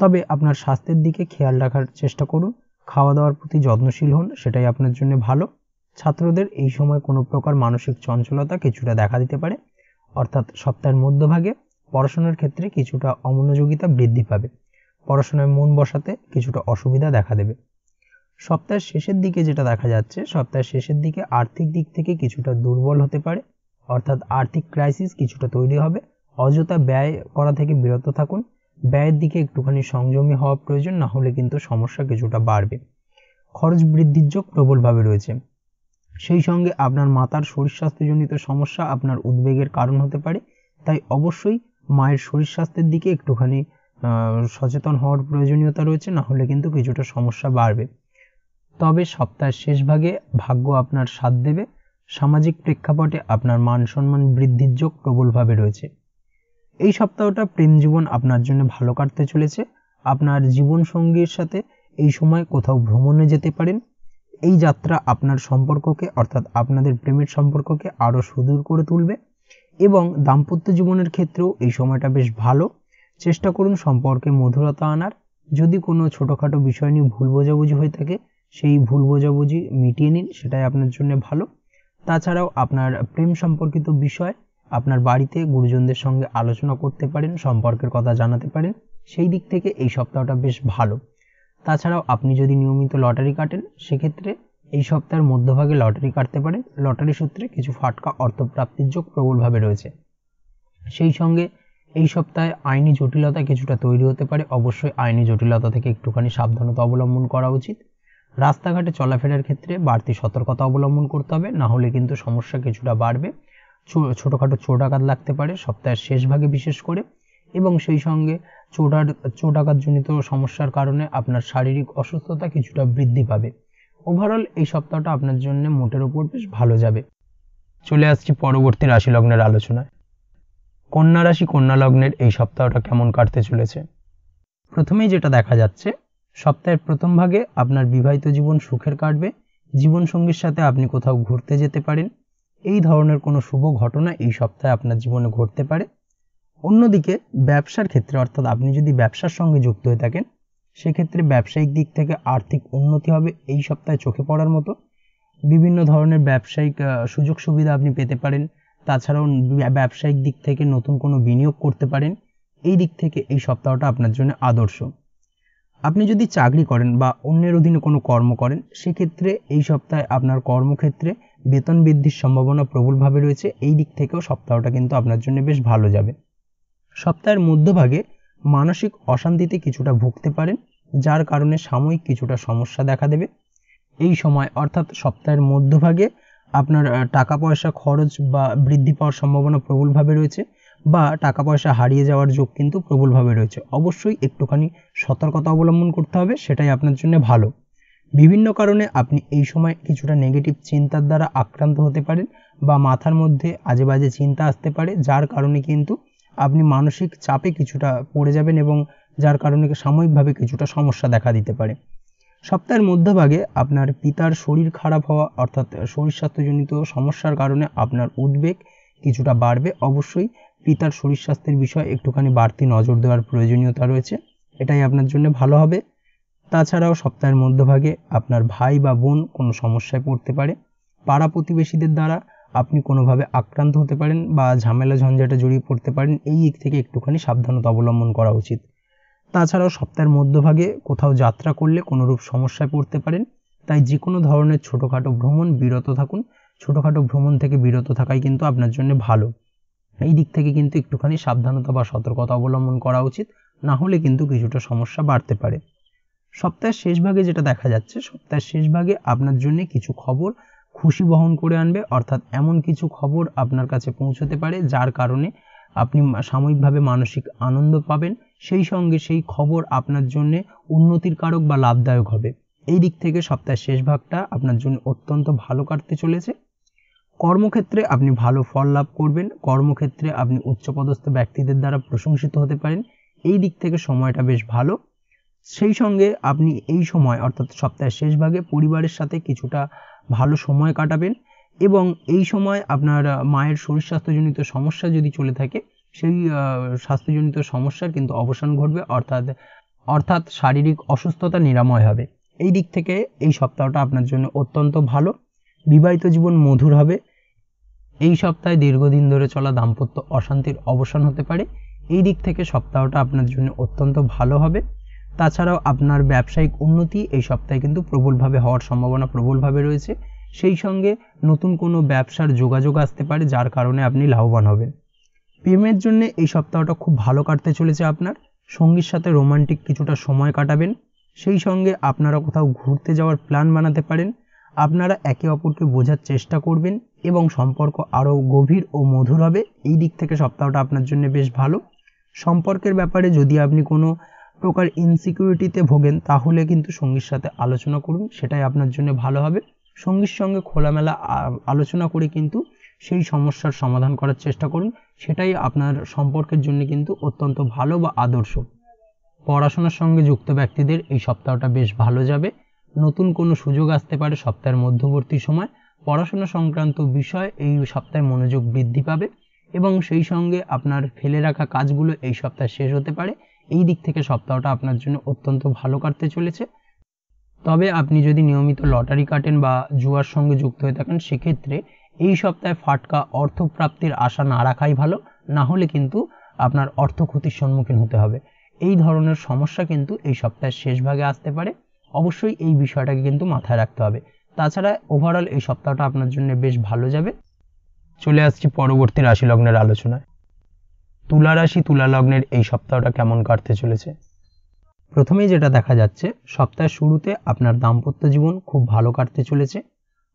তবে আপনার স্বাস্থ্যের দিকে খেয়াল রাখার চেষ্টা করুন, খাওয়া দাওয়ার প্রতি যত্নশীল হন, সেটাই আপনার জন্য ভালো। ছাত্রদের এই সময় কোনো প্রকার মানসিক চঞ্চলতা কিছুটা দেখা দিতে পারে, অর্থাৎ সপ্তাহের মধ্যভাগে পড়াশোনার ক্ষেত্রে কিছুটা অমনোযোগিতা বৃদ্ধি পাবে, পড়াশোনায় মন বসাতে কিছুটা অসুবিধা দেখা দেবে। সপ্তাহের শেষের দিকে যেটা দেখা যাচ্ছে, সপ্তাহের শেষের দিকে আর্থিক দিক থেকে কিছুটা দুর্বল হতে পারে, অর্থাৎ আর্থিক ক্রাইসিস কিছুটা তৈরি হবে। অযথা ব্যয় করা থেকে বিরত থাকুন, ব্যয়ের দিকে একটুখানি সংযমী হওয়া প্রয়োজন, না হলে কিন্তু সমস্যা কিছুটা বাড়বে। খরচ বৃদ্ধির যোগ প্রবলভাবে রয়েছে, সেই সঙ্গে আপনার মাতার শরীর স্বাস্থ্যজনিত সমস্যা আপনার উদ্বেগের কারণ হতে পারে, তাই অবশ্যই মায়ের শরীর স্বাস্থ্যের দিকে একটুখানি সচেতন হওয়ার প্রয়োজনীয়তা রয়েছে, না হলে কিন্তু কিছুটা সমস্যা বাড়বে। তবে সপ্তাহের শেষ ভাগে ভাগ্য আপনার সাথ দেবে, সামাজিক প্রেক্ষাপটে আপনার মান সম্মান বৃদ্ধির যোগ প্রবলভাবে রয়েছে। এই সপ্তাহটা প্রেম জীবন আপনার জন্য ভালো কাটতে চলেছে। আপনার জীবন সঙ্গীর সাথে এই সময় কোথাও ভ্রমণে যেতে পারেন, এই যাত্রা আপনার সম্পর্ককে অর্থাৎ আপনাদের প্রেমের সম্পর্ককে আরও সুদূর করে তুলবে এবং দাম্পত্য জীবনের ক্ষেত্রেও এই সময়টা বেশ ভালো। চেষ্টা করুন সম্পর্কে মধুরতা আনার, যদি কোনো ছোটোখাটো বিষয় নিয়ে ভুল বোঝাবুঝি হয়ে থাকে সেই ভুল বোঝাবুঝি মিটিয়ে নিন, সেটাই আপনার জন্য ভালো। তাছাড়াও আপনার প্রেম সম্পর্কিত বিষয় আপনার বাড়িতে গুরুজনদের সঙ্গে আলোচনা করতে পারেন, সম্পর্কের কথা জানাতে পারেন, সেই দিক থেকে এই সপ্তাহটা বেশ ভালো। তাছাড়াও আপনি যদি নিয়মিত লটারি কাটেন, সেক্ষেত্রে এই সপ্তাহের মধ্যভাগে লটারি কাটতে পারেন, লটারি সূত্রে কিছু ফাটকা অর্থপ্রাপ্তির যোগ প্রবলভাবে রয়েছে। সেই সঙ্গে এই সপ্তাহে আইনি জটিলতা কিছুটা তৈরি হতে পারে, অবশ্যই আইনি জটিলতা থেকে একটুখানি সাবধানতা অবলম্বন করা উচিত। রাস্তাঘাটে চলাফেরার ক্ষেত্রে বাড়তি সতর্কতা অবলম্বন করতে হবে, না হলে কিন্তু সমস্যা কিছুটা বাড়বে। ছোটোখাটো চোট আঘাত লাগতে পারে সপ্তাহের শেষ ভাগে বিশেষ করে, এবং সেই সঙ্গে চোট আঘাতজনিত সমস্যার কারণে আপনার শারীরিক অসুস্থতা কিছুটা বৃদ্ধি পাবে। ওভারঅল এই সপ্তাহটা আপনার জন্য মোটের উপর বেশ ভালো যাবে। চলে আসছি পরবর্তী রাশি লগ্নের আলোচনায়। কন্যা রাশি কন্যা লগ্নের এই সপ্তাহটা কেমন কাটতে চলেছে। প্রথমেই যেটা দেখা যাচ্ছে, সপ্তাহের প্রথম ভাগে আপনার বিবাহিত জীবন সুখের কাটবে। জীবনসঙ্গীর সাথে আপনি কোথাও ঘুরতে যেতে পারেন। এই ধরনের কোনো শুভ ঘটনা এই সপ্তাহে আপনার জীবনে ঘটতে পারে। অন্যদিকে ব্যবসার ক্ষেত্রে, অর্থাৎ আপনি যদি ব্যবসার সঙ্গে যুক্ত হয়ে থাকেন, সেক্ষেত্রে ব্যবসায়িক দিক থেকে আর্থিক উন্নতি হবে এই সপ্তাহে চোখে পড়ার মতো। বিভিন্ন ধরনের ব্যবসায়িক সুযোগ সুবিধা আপনি পেতে পারেন। তাছাড়াও ব্যবসায়িক দিক থেকে নতুন কোনো বিনিয়োগ করতে পারেন। এই দিক থেকে এই সপ্তাহটা আপনার জন্য আদর্শ। আপনি যদি চাকরি করেন বা অন্যের অধীনে কোনো কর্ম করেন, সেক্ষেত্রে এই সপ্তাহে আপনার কর্মক্ষেত্রে বেতন বৃদ্ধির সম্ভাবনা প্রবলভাবে রয়েছে। এই দিক থেকেও সপ্তাহটা কিন্তু আপনার জন্য বেশ ভালো যাবে। সপ্তাহের মধ্যভাগে মানসিক অশান্তিতে কিছুটা ভুগতে পারেন, যার কারণে সাময়িক কিছুটা সমস্যা দেখা দেবে। এই সময় অর্থাৎ সপ্তাহের মধ্যভাগে আপনার টাকা পয়সা খরচ বা বৃদ্ধি পাওয়ার সম্ভাবনা প্রবলভাবে রয়েছে, বা টাকা পয়সা হারিয়ে যাওয়ার যোগ কিন্তু প্রবলভাবে রয়েছে। অবশ্যই একটুখানি সতর্কতা অবলম্বন করতে হবে, সেটাই আপনার জন্য ভালো। বিভিন্ন কারণে আপনি এই সময় কিছুটা নেগেটিভ চিন্তার দ্বারা আক্রান্ত হতে পারেন, বা মাথার মধ্যে আজে বাজে চিন্তা আসতে পারে, যার কারণে কিন্তু আপনি মানসিক চাপে কিছুটা পড়ে যাবেন এবং যার কারণে সাময়িকভাবে কিছুটা সমস্যা দেখা দিতে পারে। সপ্তাহের মধ্যভাগে আপনার পিতার শরীর খারাপ হওয়া, অর্থাৎ শরীর স্বাস্থ্যজনিত সমস্যার কারণে আপনার উদ্বেগ কিছুটা বাড়বে। অবশ্যই পিতার শরীর স্বাস্থ্যের বিষয়ে একটুখানি বাড়তি নজর দেওয়ার প্রয়োজনীয়তা রয়েছে, এটাই আপনার জন্য ভালো হবে। তাছাড়াও সপ্তাহের মধ্যভাগে আপনার ভাই বা বোন কোনো সমস্যায় পড়তে পারে। পাড়া প্রতিবেশীদের দ্বারা আপনি কোনোভাবে আক্রান্ত হতে পারেন বা ঝামেলা ঝঞ্ঝাটে জড়িয়ে পড়তে পারেন। এই দিক থেকে একটুখানি সাবধানতা অবলম্বন করা উচিত। তাছাড়াও সপ্তাহের মধ্যভাগে কোথাও যাত্রা করলে কোনোরূপ সমস্যায় পড়তে পারেন, তাই যে কোনো ধরনের ছোটোখাটো ভ্রমণ বিরত থাকুন। ছোটোখাটো ভ্রমণ থেকে বিরত থাকাই কিন্তু আপনার জন্য ভালো। এই দিক থেকে কিন্তু একটুখানি সাবধানতা বা সতর্কতা অবলম্বন করা উচিত, না হলে কিন্তু কিছুটা সমস্যা বাড়তে পারে। সপ্তাহের শেষ ভাগে যেটা দেখা যাচ্ছে, সপ্তাহের শেষ ভাগে আপনার জন্য কিছু খবর খুশি বহন করে আনবে, অর্থাৎ এমন কিছু খবর আপনার কাছে পৌঁছতে পারে যার কারণে আপনি সাময়িকভাবে মানসিক আনন্দ পাবেন। সেই সঙ্গে সেই খবর আপনার জন্য উন্নতির কারক বা লাভদায়ক হবে। এই দিক থেকে সপ্তাহের শেষ ভাগটা আপনার জন্য অত্যন্ত ভালো কাটতে চলেছে। কর্মক্ষেত্রে আপনি ভালো ফল লাভ করবেন। কর্মক্ষেত্রে আপনি উচ্চপদস্থ ব্যক্তিদের দ্বারা প্রশংসিত হতে পারেন। এই দিক থেকে সময়টা বেশ ভালো। সেই সঙ্গে আপনি এই সময় অর্থাৎ সপ্তাহের শেষ ভাগে পরিবারের সাথে কিছুটা ভালো সময় কাটাবেন, এবং এই সময় আপনার মায়ের শরীর স্বাস্থ্যজনিত সমস্যা যদি চলে থাকে, সেই স্বাস্থ্যজনিত সমস্যার কিন্তু অবসান ঘটবে, অর্থাৎ শারীরিক অসুস্থতা নিরাময় হবে। এই দিক থেকে এই সপ্তাহটা আপনার জন্য অত্যন্ত ভালো। বিবাহিত জীবন মধুর হবে। এই সপ্তাহে দীর্ঘদিন ধরে চলা দাম্পত্য অশান্তির অবসান হতে পারে। এই দিক থেকে সপ্তাহটা আপনার জন্য অত্যন্ত ভালো হবে। তাছাড়াও আপনার ব্যবসায়িক উন্নতি এই সপ্তাহে কিন্তু প্রবলভাবে হওয়ার সম্ভাবনা প্রবলভাবে রয়েছে। সেই সঙ্গে নতুন কোনো ব্যবসার যোগাযোগ আসতে পারে, যার কারণে আপনি লাভবান হবেন। প্রেমের জন্য এই সপ্তাহটা খুব ভালো কাটতে চলেছে আপনার। সঙ্গীর সাথে রোমান্টিক কিছুটা সময় কাটাবেন। সেই সঙ্গে আপনারা কোথাও ঘুরতে যাওয়ার প্ল্যান বানাতে পারেন। আপনারা একে অপরকে বোঝার চেষ্টা করবেন এবং সম্পর্ক আরও গভীর ও মধুর হবে। এই দিক থেকে সপ্তাহটা আপনার জন্য বেশ ভালো। সম্পর্কের ব্যাপারে যদি আপনি কোনো প্রকার ইনসিকিউরিটিতে ভোগেন, তাহলে কিন্তু সঙ্গীর সাথে আলোচনা করুন, সেটাই আপনার জন্য ভালো হবে। সঙ্গীর সঙ্গে খোলামেলা আলোচনা করে কিন্তু সেই সমস্যার সমাধান করার চেষ্টা করুন, সেটাই আপনার সম্পর্কের জন্য কিন্তু অত্যন্ত ভালো বা আদর্শ। পড়াশোনার সঙ্গে যুক্ত ব্যক্তিদের এই সপ্তাহটা বেশ ভালো যাবে। নতুন কোনো সুযোগ আসতে পারে সপ্তাহের মধ্যবর্তী সময়। পড়াশোনা সংক্রান্ত বিষয় এই সপ্তাহে মনোযোগ বৃদ্ধি পাবে, এবং সেই সঙ্গে আপনার ফেলে রাখা কাজগুলো এই সপ্তাহে শেষ হতে পারে। এই দিক থেকে সপ্তাহটা আপনার জন্য অত্যন্ত ভালো কাটতে চলেছে। তবে আপনি যদি নিয়মিত লটারি কাটেন বা জুয়ার সঙ্গে যুক্ত হয়ে থাকেন, সেক্ষেত্রে এই সপ্তাহে ফাটকা অর্থপ্রাপ্তির আশা না রাখাই ভালো, না হলে কিন্তু আপনার অর্থ ক্ষতির সম্মুখীন হতে হবে। এই ধরনের সমস্যা কিন্তু এই সপ্তাহের শেষ ভাগে আসতে পারে। অবশ্যই এই বিষয়টাকে কিন্তু মাথায় রাখতে হবে। তাছাড়া ওভারঅল এই সপ্তাহটা আপনার জন্য বেশ ভালো যাবে। চলে আসছি পরবর্তী রাশি লগ্নের আলোচনায়। তুলা রাশি তুলা লগ্নের এই সপ্তাহটা কেমন কাটতে চলেছে। প্রথমেই যেটা দেখা যাচ্ছে, সপ্তাহের শুরুতে আপনার দাম্পত্য জীবন খুব ভালো কাটতে চলেছে।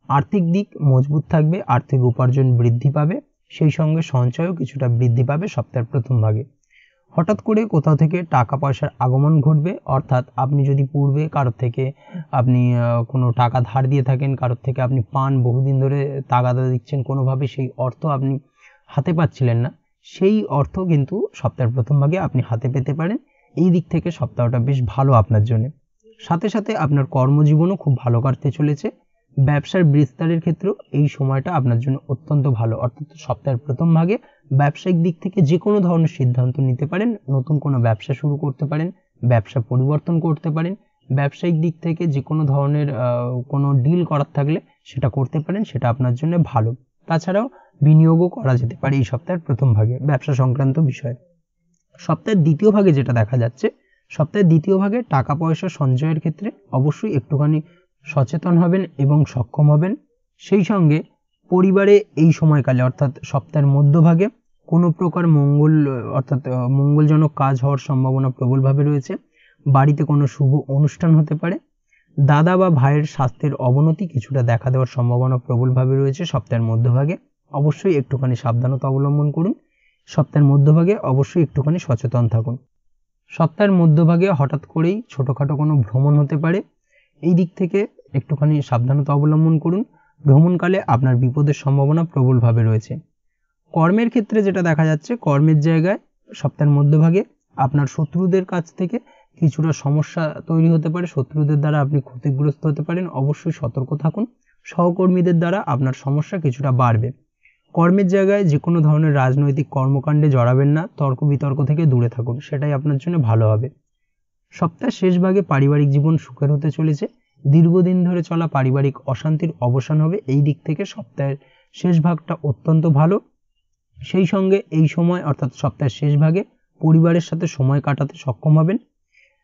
আর্থিক দিক মজবুত থাকবে, আর্থিক উপার্জন বৃদ্ধি পাবে, সেই সঙ্গে সঞ্চয়ও কিছুটা বৃদ্ধি পাবে সপ্তাহের প্রথম ভাগে। হঠাৎ করে কোথাও থেকে টাকা পয়সার আগমন ঘটবে, অর্থাৎ আপনি যদি পূর্বে কারোর থেকে আপনি কোনো টাকা ধার দিয়ে থাকেন, কারোর থেকে আপনি পান, বহুদিন ধরে তাগাদা দিচ্ছেন, কোনোভাবে সেই অর্থ আপনি হাতে পাচ্ছিলেন না, সেই অর্থ কিন্তু সপ্তাহের প্রথম ভাগে আপনি হাতে পেতে পারেন। এই দিক থেকে সপ্তাহটা বেশ ভালো আপনার জন্য। সাথে সাথে আপনার কর্মজীবনও খুব ভালো কাটতে চলেছে। ব্যবসার বিস্তারের ক্ষেত্রেও এই সময়টা আপনার জন্য অত্যন্ত ভালো, অর্থাৎ সপ্তাহের প্রথম ভাগে ব্যবসায়িক দিক থেকে যে কোনো ধরনের সিদ্ধান্ত নিতে পারেন, নতুন কোনো ব্যবসা শুরু করতে পারেন, ব্যবসা পরিবর্তন করতে পারেন, ব্যবসায়িক দিক থেকে যে কোনো ধরনের কোনো ডিল করার থাকলে সেটা করতে পারেন, সেটা আপনার জন্য ভালো। তাছাড়াও বিনিয়োগও করা যেতে পারে এই সপ্তাহের প্রথম ভাগে ব্যবসা সংক্রান্ত বিষয়ে। সপ্তাহের দ্বিতীয় ভাগে যেটা দেখা যাচ্ছে, সপ্তাহের দ্বিতীয় ভাগে টাকা পয়সা সঞ্চয়ের ক্ষেত্রে অবশ্যই একটুখানি সচেতন হবেন এবং সক্ষম হবেন। সেই সঙ্গে পরিবারে এই সময়কালে অর্থাৎ সপ্তাহের মধ্যভাগে কোনো প্রকার মঙ্গলজনক কাজ হওয়ার সম্ভাবনা প্রবলভাবে রয়েছে। বাড়িতে কোনো শুভ অনুষ্ঠান হতে পারে। দাদা বা ভাইয়ের স্বাস্থ্যের অবনতি কিছুটা দেখা দেওয়ার সম্ভাবনা প্রবলভাবে রয়েছে সপ্তাহের মধ্যভাগে। অবশ্যই একটুখানি সাবধানতা অবলম্বন করুন। সপ্তাহের মধ্যভাগে অবশ্যই একটুখানি সচেতন থাকুন। সপ্তাহের মধ্যভাগে হঠাৎ করেই ছোটোখাটো কোনো ভ্রমণ হতে পারে, এই দিক থেকে একটুখানি সাবধানতা অবলম্বন করুন। ভ্রমণকালে আপনার বিপদের সম্ভাবনা প্রবলভাবে রয়েছে। কর্মের ক্ষেত্রে যেটা দেখা যাচ্ছে, কর্মের জায়গায় সপ্তাহের মধ্যভাগে আপনার শত্রুদের কাছ থেকে কিছুটা সমস্যা তৈরি হতে পারে, শত্রুদের দ্বারা আপনি ক্ষতিগ্রস্ত হতে পারেন, অবশ্যই সতর্ক থাকুন। সহকর্মীদের দ্বারা আপনার সমস্যা কিছুটা বাড়বে। কর্মের জায়গায় যে কোনো ধরনের রাজনৈতিক কর্মকাণ্ডে জড়াবেন না, তর্ক বিতর্ক থেকে দূরে থাকুন, সেটাই আপনার জন্য ভালো হবে। সপ্তাহের শেষ ভাগে পারিবারিক জীবন সুখের হতে চলেছে। দীর্ঘদিন ধরে চলা পারিবারিক অশান্তির অবসান হবে, এই দিক থেকে সপ্তাহের শেষ ভাগটা অত্যন্ত ভালো। সেই সঙ্গে এই সময় অর্থাৎ সপ্তাহের শেষ ভাগে পরিবারের সাথে সময় কাটাতে সক্ষম হবেন।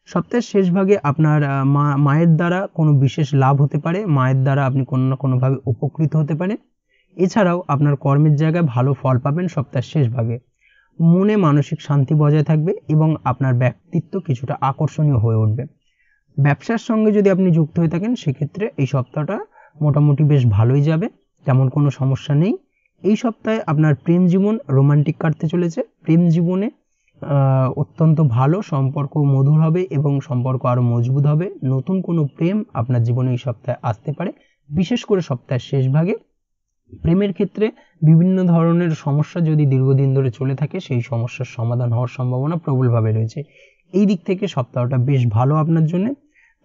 সপ্তাহের শেষ ভাগে আপনার মায়ের দ্বারা কোনো বিশেষ লাভ হতে পারে, মায়ের দ্বারা আপনি কোনো না কোনোভাবে উপকৃত হতে পারেন। এছাড়াও আপনার কর্মের জায়গায় ভালো ফল পাবেন সপ্তাহের শেষ ভাগে। মনে মানসিক শান্তি বজায় থাকবে এবং আপনার ব্যক্তিত্ব কিছুটা আকর্ষণীয় হয়ে উঠবে। ব্যবসার সঙ্গে যদি আপনি যুক্ত হয়ে থাকেন, সেক্ষেত্রে এই সপ্তাহটা মোটামুটি বেশ ভালোই যাবে, তেমন কোনো সমস্যা নেই। এই সপ্তাহে আপনার প্রেম জীবন রোমান্টিক কাটতে চলেছে। প্রেম জীবনে অত্যন্ত ভালো, সম্পর্ক মধুর হবে এবং সম্পর্ক আরও মজবুত হবে। নতুন কোনো প্রেম আপনার জীবনে এই সপ্তাহে আসতে পারে। বিশেষ করে সপ্তাহের শেষ ভাগে প্রেমের ক্ষেত্রে বিভিন্ন ধরনের সমস্যা যদি দীর্ঘদিন ধরে চলে থাকে, সেই সমস্যার সমাধান হওয়ার সম্ভাবনা প্রবলভাবে রয়েছে। এই দিক থেকে সপ্তাহটা বেশ ভালো আপনার জন্য।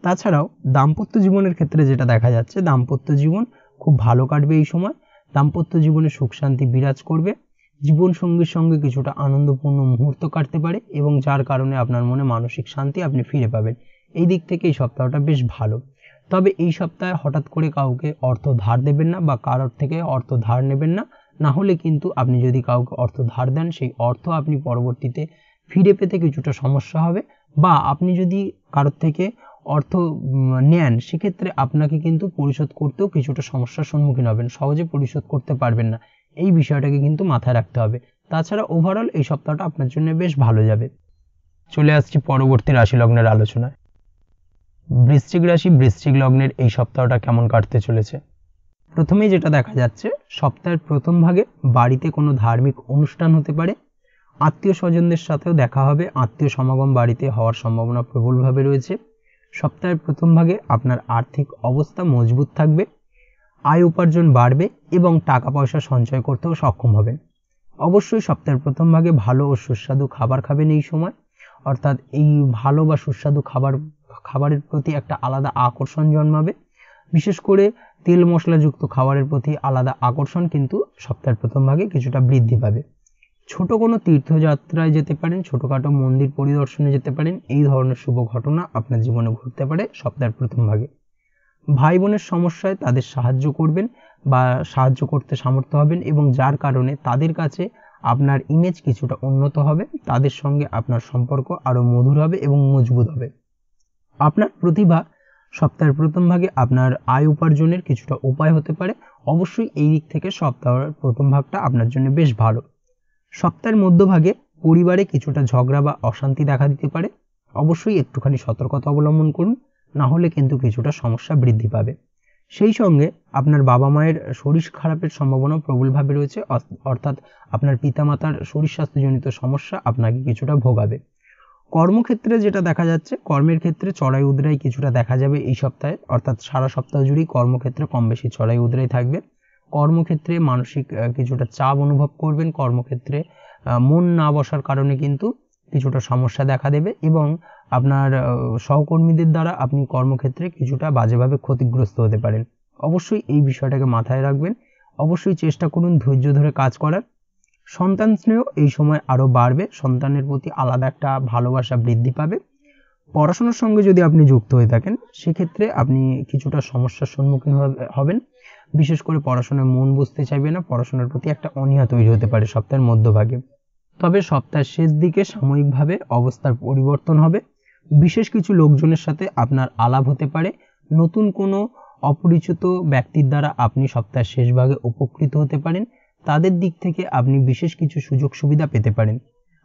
তাছাড়াও দাম্পত্য জীবনের ক্ষেত্রে যেটা দেখা যাচ্ছে, দাম্পত্য জীবন খুব ভালো কাটবে এই সময়। দাম্পত্য জীবনে সুখ শান্তি বিরাজ করবে। জীবন সঙ্গীর সঙ্গে কিছুটা আনন্দপূর্ণ মুহূর্ত কাটতে পারে এবং যার কারণে আপনার মনে মানসিক শান্তি আপনি ফিরে পাবেন। এই দিক থেকে এই সপ্তাহটা বেশ ভালো। তবে এই সপ্তাহে হঠাৎ করে কাউকে অর্থ ধার দেবেন না বা কারোর থেকে অর্থ ধার নেবেন না, না হলে কিন্তু আপনি যদি কাউকে অর্থ ধার দেন, সেই অর্থ আপনি পরবর্তীতে ফিরে পেতে কিছুটা সমস্যা হবে। বা আপনি যদি কারোর থেকে অর্থ নেন, সেক্ষেত্রে আপনাকে কিন্তু পরিশোধ করতেও কিছুটা সমস্যার সম্মুখীন হবেন, সহজে পরিশোধ করতে পারবেন না। এই বিষয়টাকে কিন্তু মাথায় রাখতে হবে। তাছাড়া ওভারঅল এই সপ্তাহটা আপনার জন্য বেশ ভালো যাবে। চলে আসছি পরবর্তী রাশি লগ্নের আলোচনায়। বৃশ্চিক রাশি, বৃশ্চিক লগ্নের এই সপ্তাহটা কেমন কাটতে চলেছে। প্রথমেই যেটা দেখা যাচ্ছে, সপ্তাহের প্রথম ভাগে বাড়িতে কোনো ধার্মিক অনুষ্ঠান হতে পারে। আত্মীয় স্বজনদের সাথেও দেখা হবে, আত্মীয় সমাগম বাড়িতে হওয়ার সম্ভাবনা প্রবলভাবে রয়েছে। সপ্তাহের প্রথম ভাগে আপনার আর্থিক অবস্থা মজবুত থাকবে, আয় উপার্জন বাড়বে এবং টাকা পয়সা সঞ্চয় করতেও সক্ষম হবেন। অবশ্যই সপ্তাহের প্রথম ভাগে ভালো ও সুস্বাদু খাবার খাবেন এই সময়, অর্থাৎ এই ভালো বা সুস্বাদু খাবারের প্রতি একটা আলাদা আকর্ষণ জন্মাবে। বিশেষ করে তেল মশলাযুক্ত খাবারের প্রতি আলাদা আকর্ষণ কিন্তু সপ্তাহের প্রথম ভাগে কিছুটা বৃদ্ধি পাবে। ছোট কোনো তীর্থযাত্রায় যেতে পারেন, ছোটখাটো মন্দির পরিদর্শনে যেতে পারেন। এই ধরনের শুভ ঘটনা আপনার জীবনে ঘটতে পারে সপ্তাহের প্রথম ভাগে। ভাই বোনের সমস্যায় তাদের সাহায্য করবেন বা সাহায্য করতে সামর্থ্য হবেন এবং যার কারণে তাদের কাছে আপনার ইমেজ কিছুটা উন্নত হবে, তাদের সঙ্গে আপনার সম্পর্ক আরও মধুর হবে এবং মজবুত হবে। আপনার প্রতিভা সপ্তাহের প্রথম ভাগে আপনার আয় উপার্জনের কিছুটা উপায় হতে পারে। অবশ্যই এই দিক থেকে সপ্তাহের প্রথম ভাগটা আপনার জন্য বেশ ভালো। সপ্তাহের মধ্যভাগে পরিবারে কিছুটা ঝগড়া বা অশান্তি দেখা দিতে পারে, অবশ্যই একটুখানি সতর্কতা অবলম্বন করুন, না হলে কিন্তু কিছুটা সমস্যা বৃদ্ধি পাবে। সেই সঙ্গে আপনার বাবা মায়ের শরীর খারাপের সম্ভাবনা প্রবলভাবে রয়েছে, অর্থাৎ আপনার পিতামাতার শরীর স্বাস্থ্যজনিত সমস্যা আপনাকে কিছুটা ভোগাবে। কর্মক্ষেত্রে যেটা দেখা যাচ্ছে, কর্মের ক্ষেত্রে চড়াই উতরাই কিছুটা দেখা যাবে এই সপ্তাহে, অর্থাৎ সারা সপ্তাহ জুড়েই কর্মক্ষেত্রে কম বেশি চড়াই উতরাই থাকবে। কর্মক্ষেত্রে মানসিক কিছুটা চাপ অনুভব করবেন, কর্মক্ষেত্রে মন না বসার কারণে কিন্তু কিছুটা সমস্যা দেখা দেবে এবং আপনার সহকর্মীদের দ্বারা আপনি কর্মক্ষেত্রে কিছুটা বাজেভাবে ক্ষতিগ্রস্ত হতে পারেন। অবশ্যই এই বিষয়টাকে মাথায় রাখবেন। অবশ্যই চেষ্টা করুন ধৈর্য ধরে কাজ করার। সন্তান স্নেহ এই সময় আরও বাড়বে, সন্তানের প্রতি আলাদা একটা ভালোবাসা বৃদ্ধি পাবে। পড়াশোনার সঙ্গে যদি আপনি যুক্ত হয়ে থাকেন সেক্ষেত্রে আপনি কিছুটা সমস্যার সম্মুখীন হবেন, বিশেষ করে পড়াশোনায় মন বসতে চাইবে না, পড়াশোনার প্রতি একটা অনীহা তৈরি হতে পারে সপ্তাহের মধ্যভাগে। তবে সপ্তাহের শেষ দিকে সাময়িকভাবে অবস্থার পরিবর্তন হবে, বিশেষ কিছু লোকজনের সাথে আপনার আলাপ হতে পারে, নতুন কোনো অপরিচিত ব্যক্তির দ্বারা আপনি সপ্তাহের শেষ ভাগে উপকৃত হতে পারেন, তাদের দিক থেকে আপনি বিশেষ কিছু সুযোগ সুবিধা পেতে পারেন।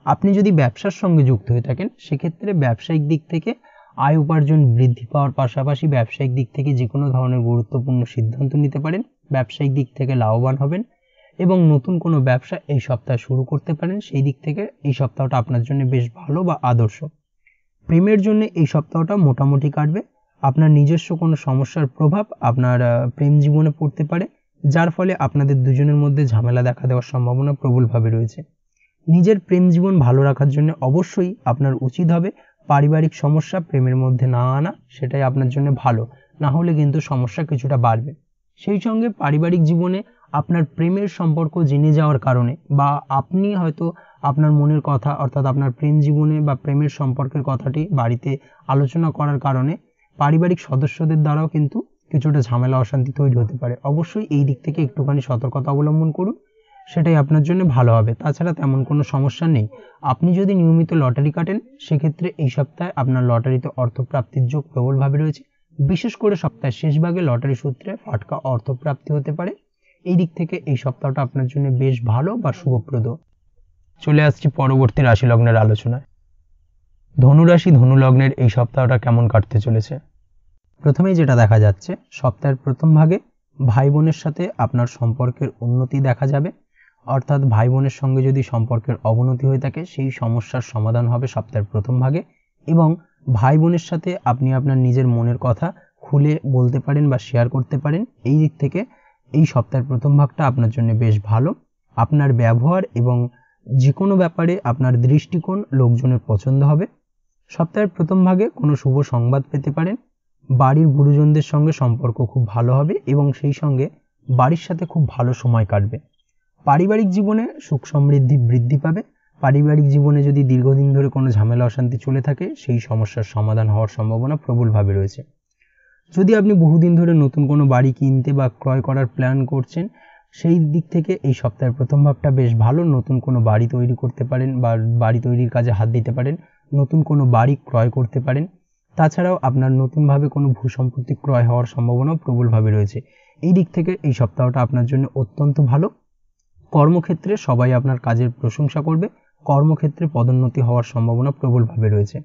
আপনি যদি ব্যবসার সঙ্গে যুক্ত হয়ে থাকেন সেক্ষেত্রে ব্যবসায়িক দিক থেকে আয় উপার্জন বৃদ্ধি পাওয়ার পাশাপাশি ব্যবসায়িক দিক থেকে যে কোনো ধরনের গুরুত্বপূর্ণ সিদ্ধান্ত নিতে পারেন, ব্যবসায়িক দিক থেকে লাভবান হবেন এবং নতুন কোনো ব্যবসা এই সপ্তাহে শুরু করতে পারেন। সেই দিক থেকে এই সপ্তাহটা আপনার জন্য বেশ ভালো বা আদর্শ। প্রেমের জন্য এই সপ্তাহটা মোটামুটি কাটবে। আপনার নিজস্ব কোনো সমস্যার প্রভাব আপনার প্রেম জীবনে পড়তে পারে, যার ফলে আপনাদের দুজনের মধ্যে ঝামেলা দেখা দেওয়ার সম্ভাবনা প্রবলভাবে রয়েছে। নিজের প্রেম জীবন ভালো রাখার জন্য অবশ্যই আপনার উচিত হবে পারিবারিক সমস্যা প্রেমের মধ্যে না আনা, সেটাই আপনার জন্য ভালো, না হলে কিন্তু সমস্যা কিছুটা বাড়বে। সেই সঙ্গে পারিবারিক জীবনে আপনার প্রেমের সম্পর্ক জেনে যাওয়ার কারণে বা আপনি হয়তো আপনার মনের কথা অর্থাৎ আপনার প্রেম জীবনে বা প্রেমের সম্পর্কের কথাটি বাড়িতে আলোচনা করার কারণে পারিবারিক সদস্যদের দ্বারাও কিন্তু কিছুটা ঝামেলা অশান্তি তৈরি হতে পারে। অবশ্যই এই দিক থেকে একটুখানি সতর্কতা অবলম্বন করুন, সেটাই আপনার জন্য ভালো হবে। তাছাড়া তেমন কোনো সমস্যা নেই। আপনি যদি নিয়মিত লটারি কাটেন সেক্ষেত্রে এই সপ্তাহে আপনার লটারিতে অর্থপ্রাপ্তির যোগ প্রবলভাবে রয়েছে, বিশেষ করে সপ্তাহের শেষ ভাগে লটারি সূত্রে ফাটকা অর্থপ্রাপ্তি হতে পারে। এই দিক থেকে এই সপ্তাহটা আপনার জন্য বেশ ভালো বা শুভপ্রদ। চলে আসছি পরবর্তী রাশি লগ্নের আলোচনায়। ধনুরাশি ধনু লগ্নের এই সপ্তাহটা কেমন কাটতে চলেছে? প্রথমেই যেটা দেখা যাচ্ছে, সপ্তাহের প্রথম ভাগে ভাই বোনের সাথে আপনার সম্পর্কের উন্নতি দেখা যাবে, অর্থাৎ ভাই বোনের সঙ্গে যদি সম্পর্কের অবনতি হয়ে থাকে সেই সমস্যার সমাধান হবে সপ্তাহের প্রথম ভাগে এবং ভাই বোনের সাথে আপনি আপনার নিজের মনের কথা খুলে বলতে পারেন বা শেয়ার করতে পারেন। এই দিক থেকে এই সপ্তাহের প্রথম ভাগটা আপনার জন্য বেশ ভালো। আপনার ব্যবহার এবং যে কোনো ব্যাপারে আপনার দৃষ্টিকোণ লোকজনের পছন্দ হবে। সপ্তাহের প্রথম ভাগে কোনো শুভ সংবাদ পেতে পারেন, বাড়ির গুরুজনদের সঙ্গে সম্পর্ক খুব ভালো হবে এবং সেই সঙ্গে বাড়ির সাথে খুব ভালো সময় কাটবে। পারিবারিক জীবনে সুখ সমৃদ্ধি বৃদ্ধি পাবে। পারিবারিক জীবনে যদি দীর্ঘদিন ধরে কোনো ঝামেলা অশান্তি চলে থাকে সেই সমস্যার সমাধান হওয়ার সম্ভাবনা প্রবলভাবে রয়েছে। যদি আপনি বহুদিন ধরে নতুন কোনো বাড়ি কিনতে বা ক্রয় করার প্ল্যান করছেন সেই দিক থেকে এই সপ্তাহের প্রথম ভাগটা বেশ ভালো। নতুন কোনো বাড়ি তৈরি করতে পারেন বা বাড়ি তৈরির কাজে হাত দিতে পারেন, নতুন কোনো বাড়ি ক্রয় করতে পারেন। তাছাড়াও আপনার নতুনভাবে কোনো ভূসম্পত্তি ক্রয় হওয়ার সম্ভাবনাও প্রবলভাবে রয়েছে। এই দিক থেকে এই সপ্তাহটা আপনার জন্য অত্যন্ত ভালো। কর্মক্ষেত্রে সবাই আপনার কাজের প্রশংসা করবে, কর্মক্ষেত্রে পদোন্নতি হওয়ার সম্ভাবনা প্রবলভাবে রয়েছে।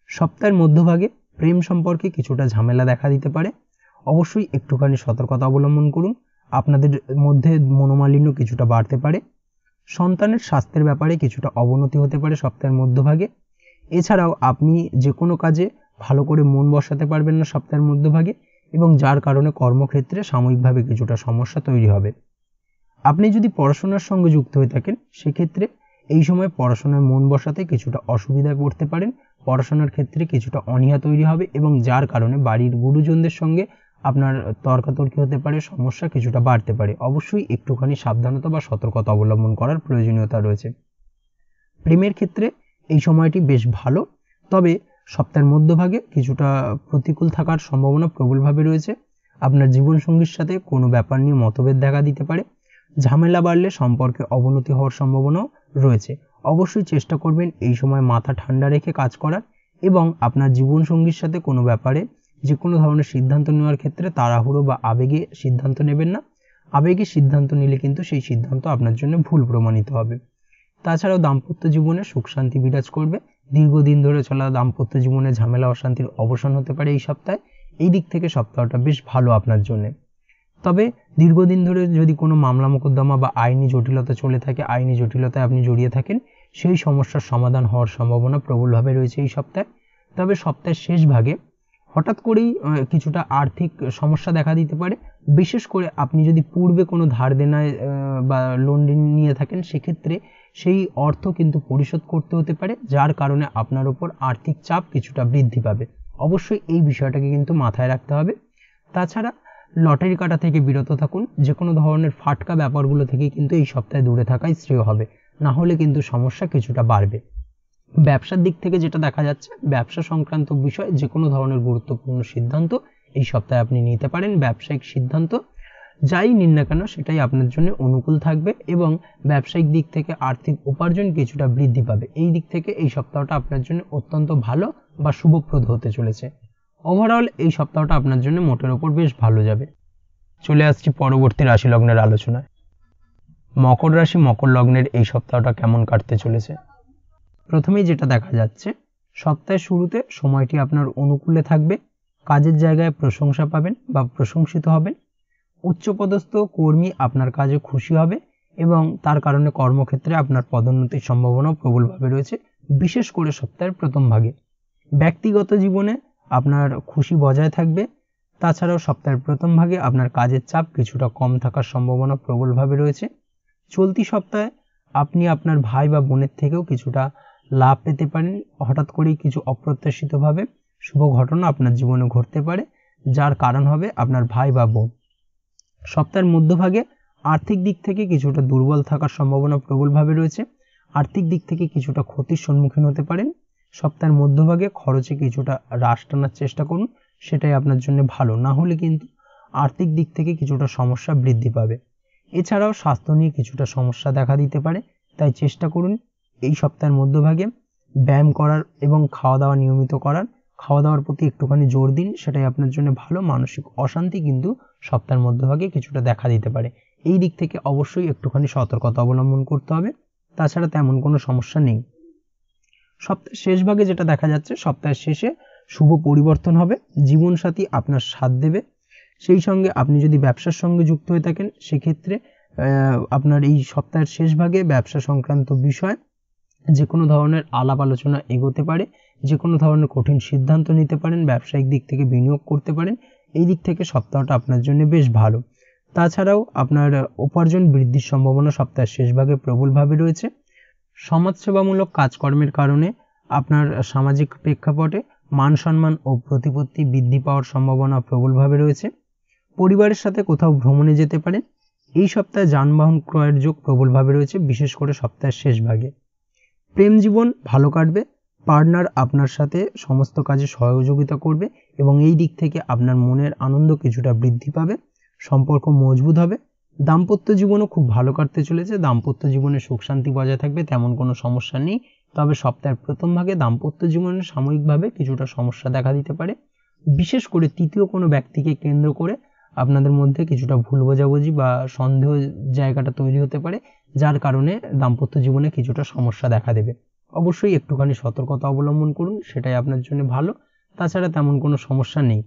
সপ্তাহের মধ্যভাগে প্রেম সম্পর্কে কিছুটা ঝামেলা দেখা দিতে পারে, অবশ্যই একটুখানি সতর্কতা অবলম্বন করুন। আপনাদের মধ্যে মনোমালিন্য কিছুটা বাড়তে পারে। সন্তানের স্বাস্থ্যের ব্যাপারে কিছুটা অবনতি হতে পারে সপ্তাহের মধ্যভাগে। এছাড়াও আপনি যে কোনো কাজে ভালো করে মন বসাতে পারবেন না সপ্তাহের মধ্যভাগে এবং যার কারণে কর্মক্ষেত্রে সাময়িকভাবে কিছুটা সমস্যা তৈরি হবে। আপনি যদি পড়াশোনার সঙ্গে যুক্ত হয়ে থাকেন সেক্ষেত্রে এই সময় পড়াশোনায় মন বসাতে কিছুটা অসুবিধায় পড়তে পারেন, পড়াশোনার ক্ষেত্রে কিছুটা অনীহা তৈরি হবে এবং যার কারণে বাড়ির গুরুজনদের সঙ্গে আপনার তর্কাতর্কি হতে পারে, সমস্যা কিছুটা বাড়তে পারে। অবশ্যই একটুখানি সাবধানতা বা সতর্কতা অবলম্বন করার প্রয়োজনীয়তা রয়েছে। প্রেমের ক্ষেত্রে এই সময়টি বেশ ভালো, তবে সপ্তাহের মধ্যভাগে কিছুটা প্রতিকূল থাকার সম্ভাবনা প্রবলভাবে রয়েছে। আপনার জীবনসঙ্গীর সাথে কোনো ব্যাপার নিয়ে মতভেদ দেখা দিতে পারে, ঝামেলা বাড়লে সম্পর্কে অবনতি হওয়ার সম্ভাবনাও রয়েছে। অবশ্যই চেষ্টা করবেন এই সময় মাথা ঠান্ডা রেখে কাজ করার এবং আপনার জীবনসঙ্গীর সাথে কোনো ব্যাপারে যে কোনো ধরনের সিদ্ধান্ত নেওয়ার ক্ষেত্রে তাড়াহুড়ো বা আবেগে সিদ্ধান্ত নেবেন না। আবেগে সিদ্ধান্ত নিলে কিন্তু সেই সিদ্ধান্ত আপনার জন্য ভুল প্রমাণিত হবে। তাছাড়াও দাম্পত্য জীবনে সুখ শান্তি বিরাজ করবে। দীর্ঘদিন ধরে চলা দাম্পত্য জীবনে ঝামেলা অশান্তির অবসান হতে পারে এই সপ্তাহে। এই দিক থেকে সপ্তাহটা বেশ ভালো আপনার জন্য। তবে দীর্ঘদিন ধরে যদি কোনো মামলা মোকদ্দমা বা আইনি জটিলতা চলে থাকে, আইনি জটিলতায় আপনি জড়িয়ে থাকেন, সেই সমস্যার সমাধান হওয়ার সম্ভাবনা প্রবলভাবে রয়েছে এই সপ্তাহে। তবে সপ্তাহের শেষ ভাগে হঠাৎ করেই কিছুটা আর্থিক সমস্যা দেখা দিতে পারে। বিশেষ করে আপনি যদি পূর্বে কোনো ধার দেনায় বা লোন নিয়ে থাকেন, সেক্ষেত্রে সেই অর্থ কিন্তু পরিশোধ করতে হতে পারে, যার কারণে আপনার উপর আর্থিক চাপ কিছুটা বৃদ্ধি পাবে। অবশ্যই এই বিষয়টাকে কিন্তু মাথায় রাখতে হবে। তাছাড়া লটারি কাটা থেকে বিরত থাকুন। যে কোনো ধরনের ফাটকা ব্যাপারগুলো থেকে কিন্তু এই সপ্তাহে দূরে থাকাই শ্রেয় হবে, না হলে কিন্তু সমস্যা কিছুটা বাড়বে। ব্যবসার দিক থেকে যেটা দেখা যাচ্ছে, ব্যবসা সংক্রান্ত বিষয় যে কোনো ধরনের গুরুত্বপূর্ণ সিদ্ধান্ত এই সপ্তাহে আপনি নিতে পারেন। ব্যবসায়িক সিদ্ধান্ত যাই নিন না কেন সেটাই আপনার জন্য অনুকূল থাকবে এবং ব্যবসায়িক দিক থেকে আর্থিক উপার্জন কিছুটা বৃদ্ধি পাবে। এই দিক থেকে এই সপ্তাহটা আপনার জন্য অত্যন্ত ভালো বা শুভপ্রদ হতে চলেছে। ওভারঅল এই সপ্তাহটা আপনার জন্য মোটের ওপর বেশ ভালো যাবে। চলে আসছি পরবর্তী রাশি লগ্নের আলোচনায়। মকর রাশি মকর লগ্নের এই সপ্তাহটা কেমন কাটতে চলেছে? প্রথমেই যেটা দেখা যাচ্ছে, সপ্তাহের শুরুতে সময়টি আপনার অনুকূলে থাকবে। কাজের জায়গায় প্রশংসা পাবেন বা প্রশংসিত হবেন। উচ্চপদস্থ কর্মী আপনার কাজে খুশি হবে এবং তার কারণে কর্মক্ষেত্রে আপনার পদোন্নতির সম্ভাবনা প্রবলভাবে রয়েছে, বিশেষ করে সপ্তাহের প্রথম ভাগে। ব্যক্তিগত জীবনে আপনার খুশি বজায় থাকবে। তাছাড়াও সপ্তাহের প্রথম ভাগে আপনার কাজের চাপ কিছুটা কম থাকার সম্ভাবনা প্রবলভাবে রয়েছে। চলতি সপ্তাহে আপনি আপনার ভাই বা বোনের থেকেও কিছুটা লাভ পেতে পারেন। হঠাৎ করেই কিছু অপ্রত্যাশিতভাবে শুভ ঘটনা আপনার জীবনে ঘটতে পারে, যার কারণ হবে আপনার ভাই বা বোন। সপ্তাহের মধ্যভাগে আর্থিক দিক থেকে কিছুটা দুর্বল থাকার সম্ভাবনা প্রবলভাবে রয়েছে। আর্থিক দিক থেকে কিছুটা ক্ষতির সম্মুখীন হতে পারেন। সপ্তাহের মধ্যভাগে খরচে কিছুটা হ্রাস টানার চেষ্টা করুন, সেটাই আপনার জন্য ভালো। না হলে কিন্তু আর্থিক দিক থেকে কিছুটা সমস্যা বৃদ্ধি পাবে। এছাড়াও স্বাস্থ্য নিয়ে কিছুটা সমস্যা দেখা দিতে পারে, তাই চেষ্টা করুন এই সপ্তাহের মধ্যভাগে ব্যায়াম করার এবং খাওয়া দাওয়া নিয়মিত করার। খাওয়া দাওয়ার প্রতি একটুখানি জোর দিন, সেটাই আপনার জন্য ভালো। মানসিক অশান্তি কিন্তু সপ্তাহের মধ্যভাগে কিছুটা দেখা দিতে পারে। এই দিক থেকে অবশ্যই একটুখানি সতর্কতা অবলম্বন করতে হবে। তাছাড়া তেমন কোনো সমস্যা নেই। সপ্তাহের শেষ ভাগে যেটা দেখা যাচ্ছে, সপ্তাহের শেষে শুভ পরিবর্তন হবে। জীবনসাথী আপনার সাথ দেবে। সেই সঙ্গে আপনি যদি ব্যবসার সঙ্গে যুক্ত হয়ে থাকেন, সেক্ষেত্রে আপনার এই সপ্তাহের শেষ ভাগে ব্যবসা সংক্রান্ত বিষয় যে কোনো ধরনের আলাপ আলোচনা এগোতে পারে। যে কোনো ধরনের কঠিন সিদ্ধান্ত নিতে পারেন, ব্যবসায়িক দিক থেকে বিনিয়োগ করতে পারেন। এই দিক থেকে সপ্তাহটা আপনার জন্য বেশ ভালো। তাছাড়াও আপনার উপার্জন বৃদ্ধির সম্ভাবনা সপ্তাহের শেষ ভাগে প্রবলভাবে রয়েছে। সমাজসেবামূলক কাজকর্মের কারণে আপনার সামাজিক প্রেক্ষাপটে মান সম্মান ও প্রতিপত্তি বৃদ্ধি পাওয়ার সম্ভাবনা প্রবলভাবে রয়েছে। পরিবারের সাথে কোথাও ভ্রমণে যেতে পারেন। এই সপ্তাহে যানবাহন ক্রয়ের যোগ প্রবলভাবে রয়েছে, বিশেষ করে সপ্তাহের শেষ ভাগে। প্রেম জীবন ভালো কাটবে। পার্টনার আপনার সাথে সমস্ত কাজে সহযোগিতা করবে এবং এই দিক থেকে আপনার মনের আনন্দ কিছুটা বৃদ্ধি পাবে। সম্পর্ক মজবুত হবে। দাম্পত্য জীবনও খুব ভালো কাটতে চলেছে। দাম্পত্য জীবনে সুখ শান্তি বজায় থাকবে, তেমন কোনো সমস্যা নেই। তবে সপ্তাহের প্রথম ভাগে দাম্পত্য জীবনে সাময়িকভাবে কিছুটা সমস্যা দেখা দিতে পারে। বিশেষ করে তৃতীয় কোনো ব্যক্তিকে কেন্দ্র করে আপনাদের মধ্যে কিছুটা ভুল বোঝাবুঝি বা সন্দেহ জায়গাটা তৈরি হতে পারে, যার কারণে দাম্পত্য জীবনে কিছুটা সমস্যা দেখা দেবে। অবশ্যই একটুখানি সতর্কতা অবলম্বন করুন, সেটাই আপনার জন্য ভালো। তাছাড়া তেমন কোনো সমস্যা নেই।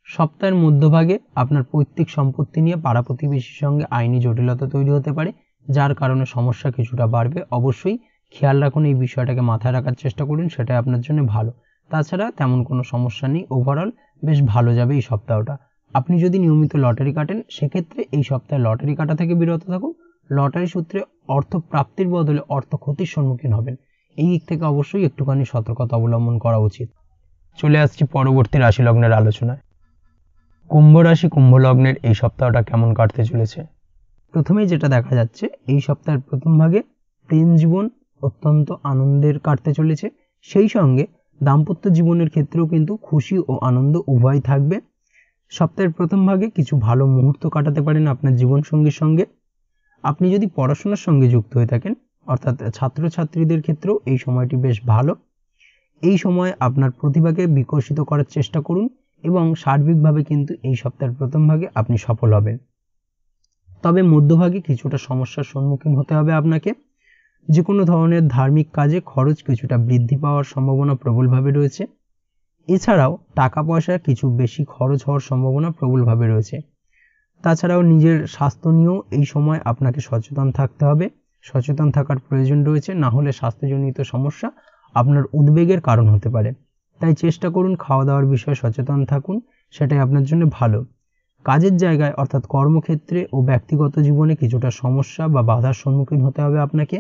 সপ্তাহের মধ্যভাগে আপনার পৈতৃক সম্পত্তি নিয়ে পাড়া প্রতিবেশীর সঙ্গে আইনি জটিলতা তৈরি হতে পারে, যার কারণে সমস্যা কিছুটা বাড়বে। অবশ্যই খেয়াল রাখুন, এই বিষয়টাকে মাথায় রাখার চেষ্টা করুন, সেটাই আপনার জন্য ভালো। তাছাড়া তেমন কোনো সমস্যা নেই। ওভারঅল বেশ ভালো যাবে এই সপ্তাহটা। আপনি যদি নিয়মিত লটারি কাটেন, সেক্ষেত্রে এই সপ্তাহে লটারি কাটা থেকে বিরত থাকুন। লটারি সূত্রে অর্থ প্রাপ্তির বদলে অর্থ ক্ষতির সম্মুখীন হবেন। এই দিক থেকে অবশ্যই একটুখানি সতর্কতা অবলম্বন করা উচিত। চলে আসছি পরবর্তী রাশি লগ্নের আলোচনায়। কুম্ভ রাশি কুম্ভ লগ্নের এই সপ্তাহটা কেমন কাটতে চলেছে? প্রথমেই যেটা দেখা যাচ্ছে, এই সপ্তাহের প্রথম ভাগে প্রেম জীবন অত্যন্ত আনন্দের কাটতে চলেছে। সেই সঙ্গে দাম্পত্য জীবনের ক্ষেত্রেও কিন্তু খুশি ও আনন্দ উভয় থাকবে। সপ্তাহের প্রথম ভাগে কিছু ভালো মুহূর্ত কাটাতে পারেন আপনার জীবনসঙ্গীর সঙ্গে। আপনি যদি পড়াশোনার সঙ্গে যুক্ত হয়ে থাকেন, অর্থাৎ ছাত্রছাত্রীদের ক্ষেত্রেও এই সময়টি বেশ ভালো। এই সময় আপনার প্রতিভাকে বিকশিত করার চেষ্টা করুন এবং সার্বিকভাবে কিন্তু এই সপ্তাহের প্রথম ভাগে আপনি সফল হবেন। তবে মধ্যভাগে কিছুটা সমস্যার সম্মুখীন হতে হবে আপনাকে। যে কোনো ধরনের ধার্মিক কাজে খরচ কিছুটা বৃদ্ধি পাওয়ার সম্ভাবনা প্রবলভাবে রয়েছে। এছাড়াও টাকা পয়সা কিছু বেশি খরচ হওয়ার সম্ভাবনা প্রবলভাবে রয়েছে। তাছাড়াও নিজের স্বাস্থ্য নিয়েও এই সময় আপনাকে সচেতন থাকতে হবে, সচেতন থাকার প্রয়োজন রয়েছে, না হলে স্বাস্থ্যজনিত সমস্যা আপনার উদ্বেগের কারণ হতে পারে। তাই চেষ্টা করুন খাওয়া দাওয়ার বিষয়ে সচেতন থাকুন, সেটাই আপনার জন্য ভালো। কাজের জায়গায় অর্থাৎ কর্মক্ষেত্রে ও ব্যক্তিগত জীবনে কিছুটা সমস্যা বা বাধার সম্মুখীন হতে হবে আপনাকে।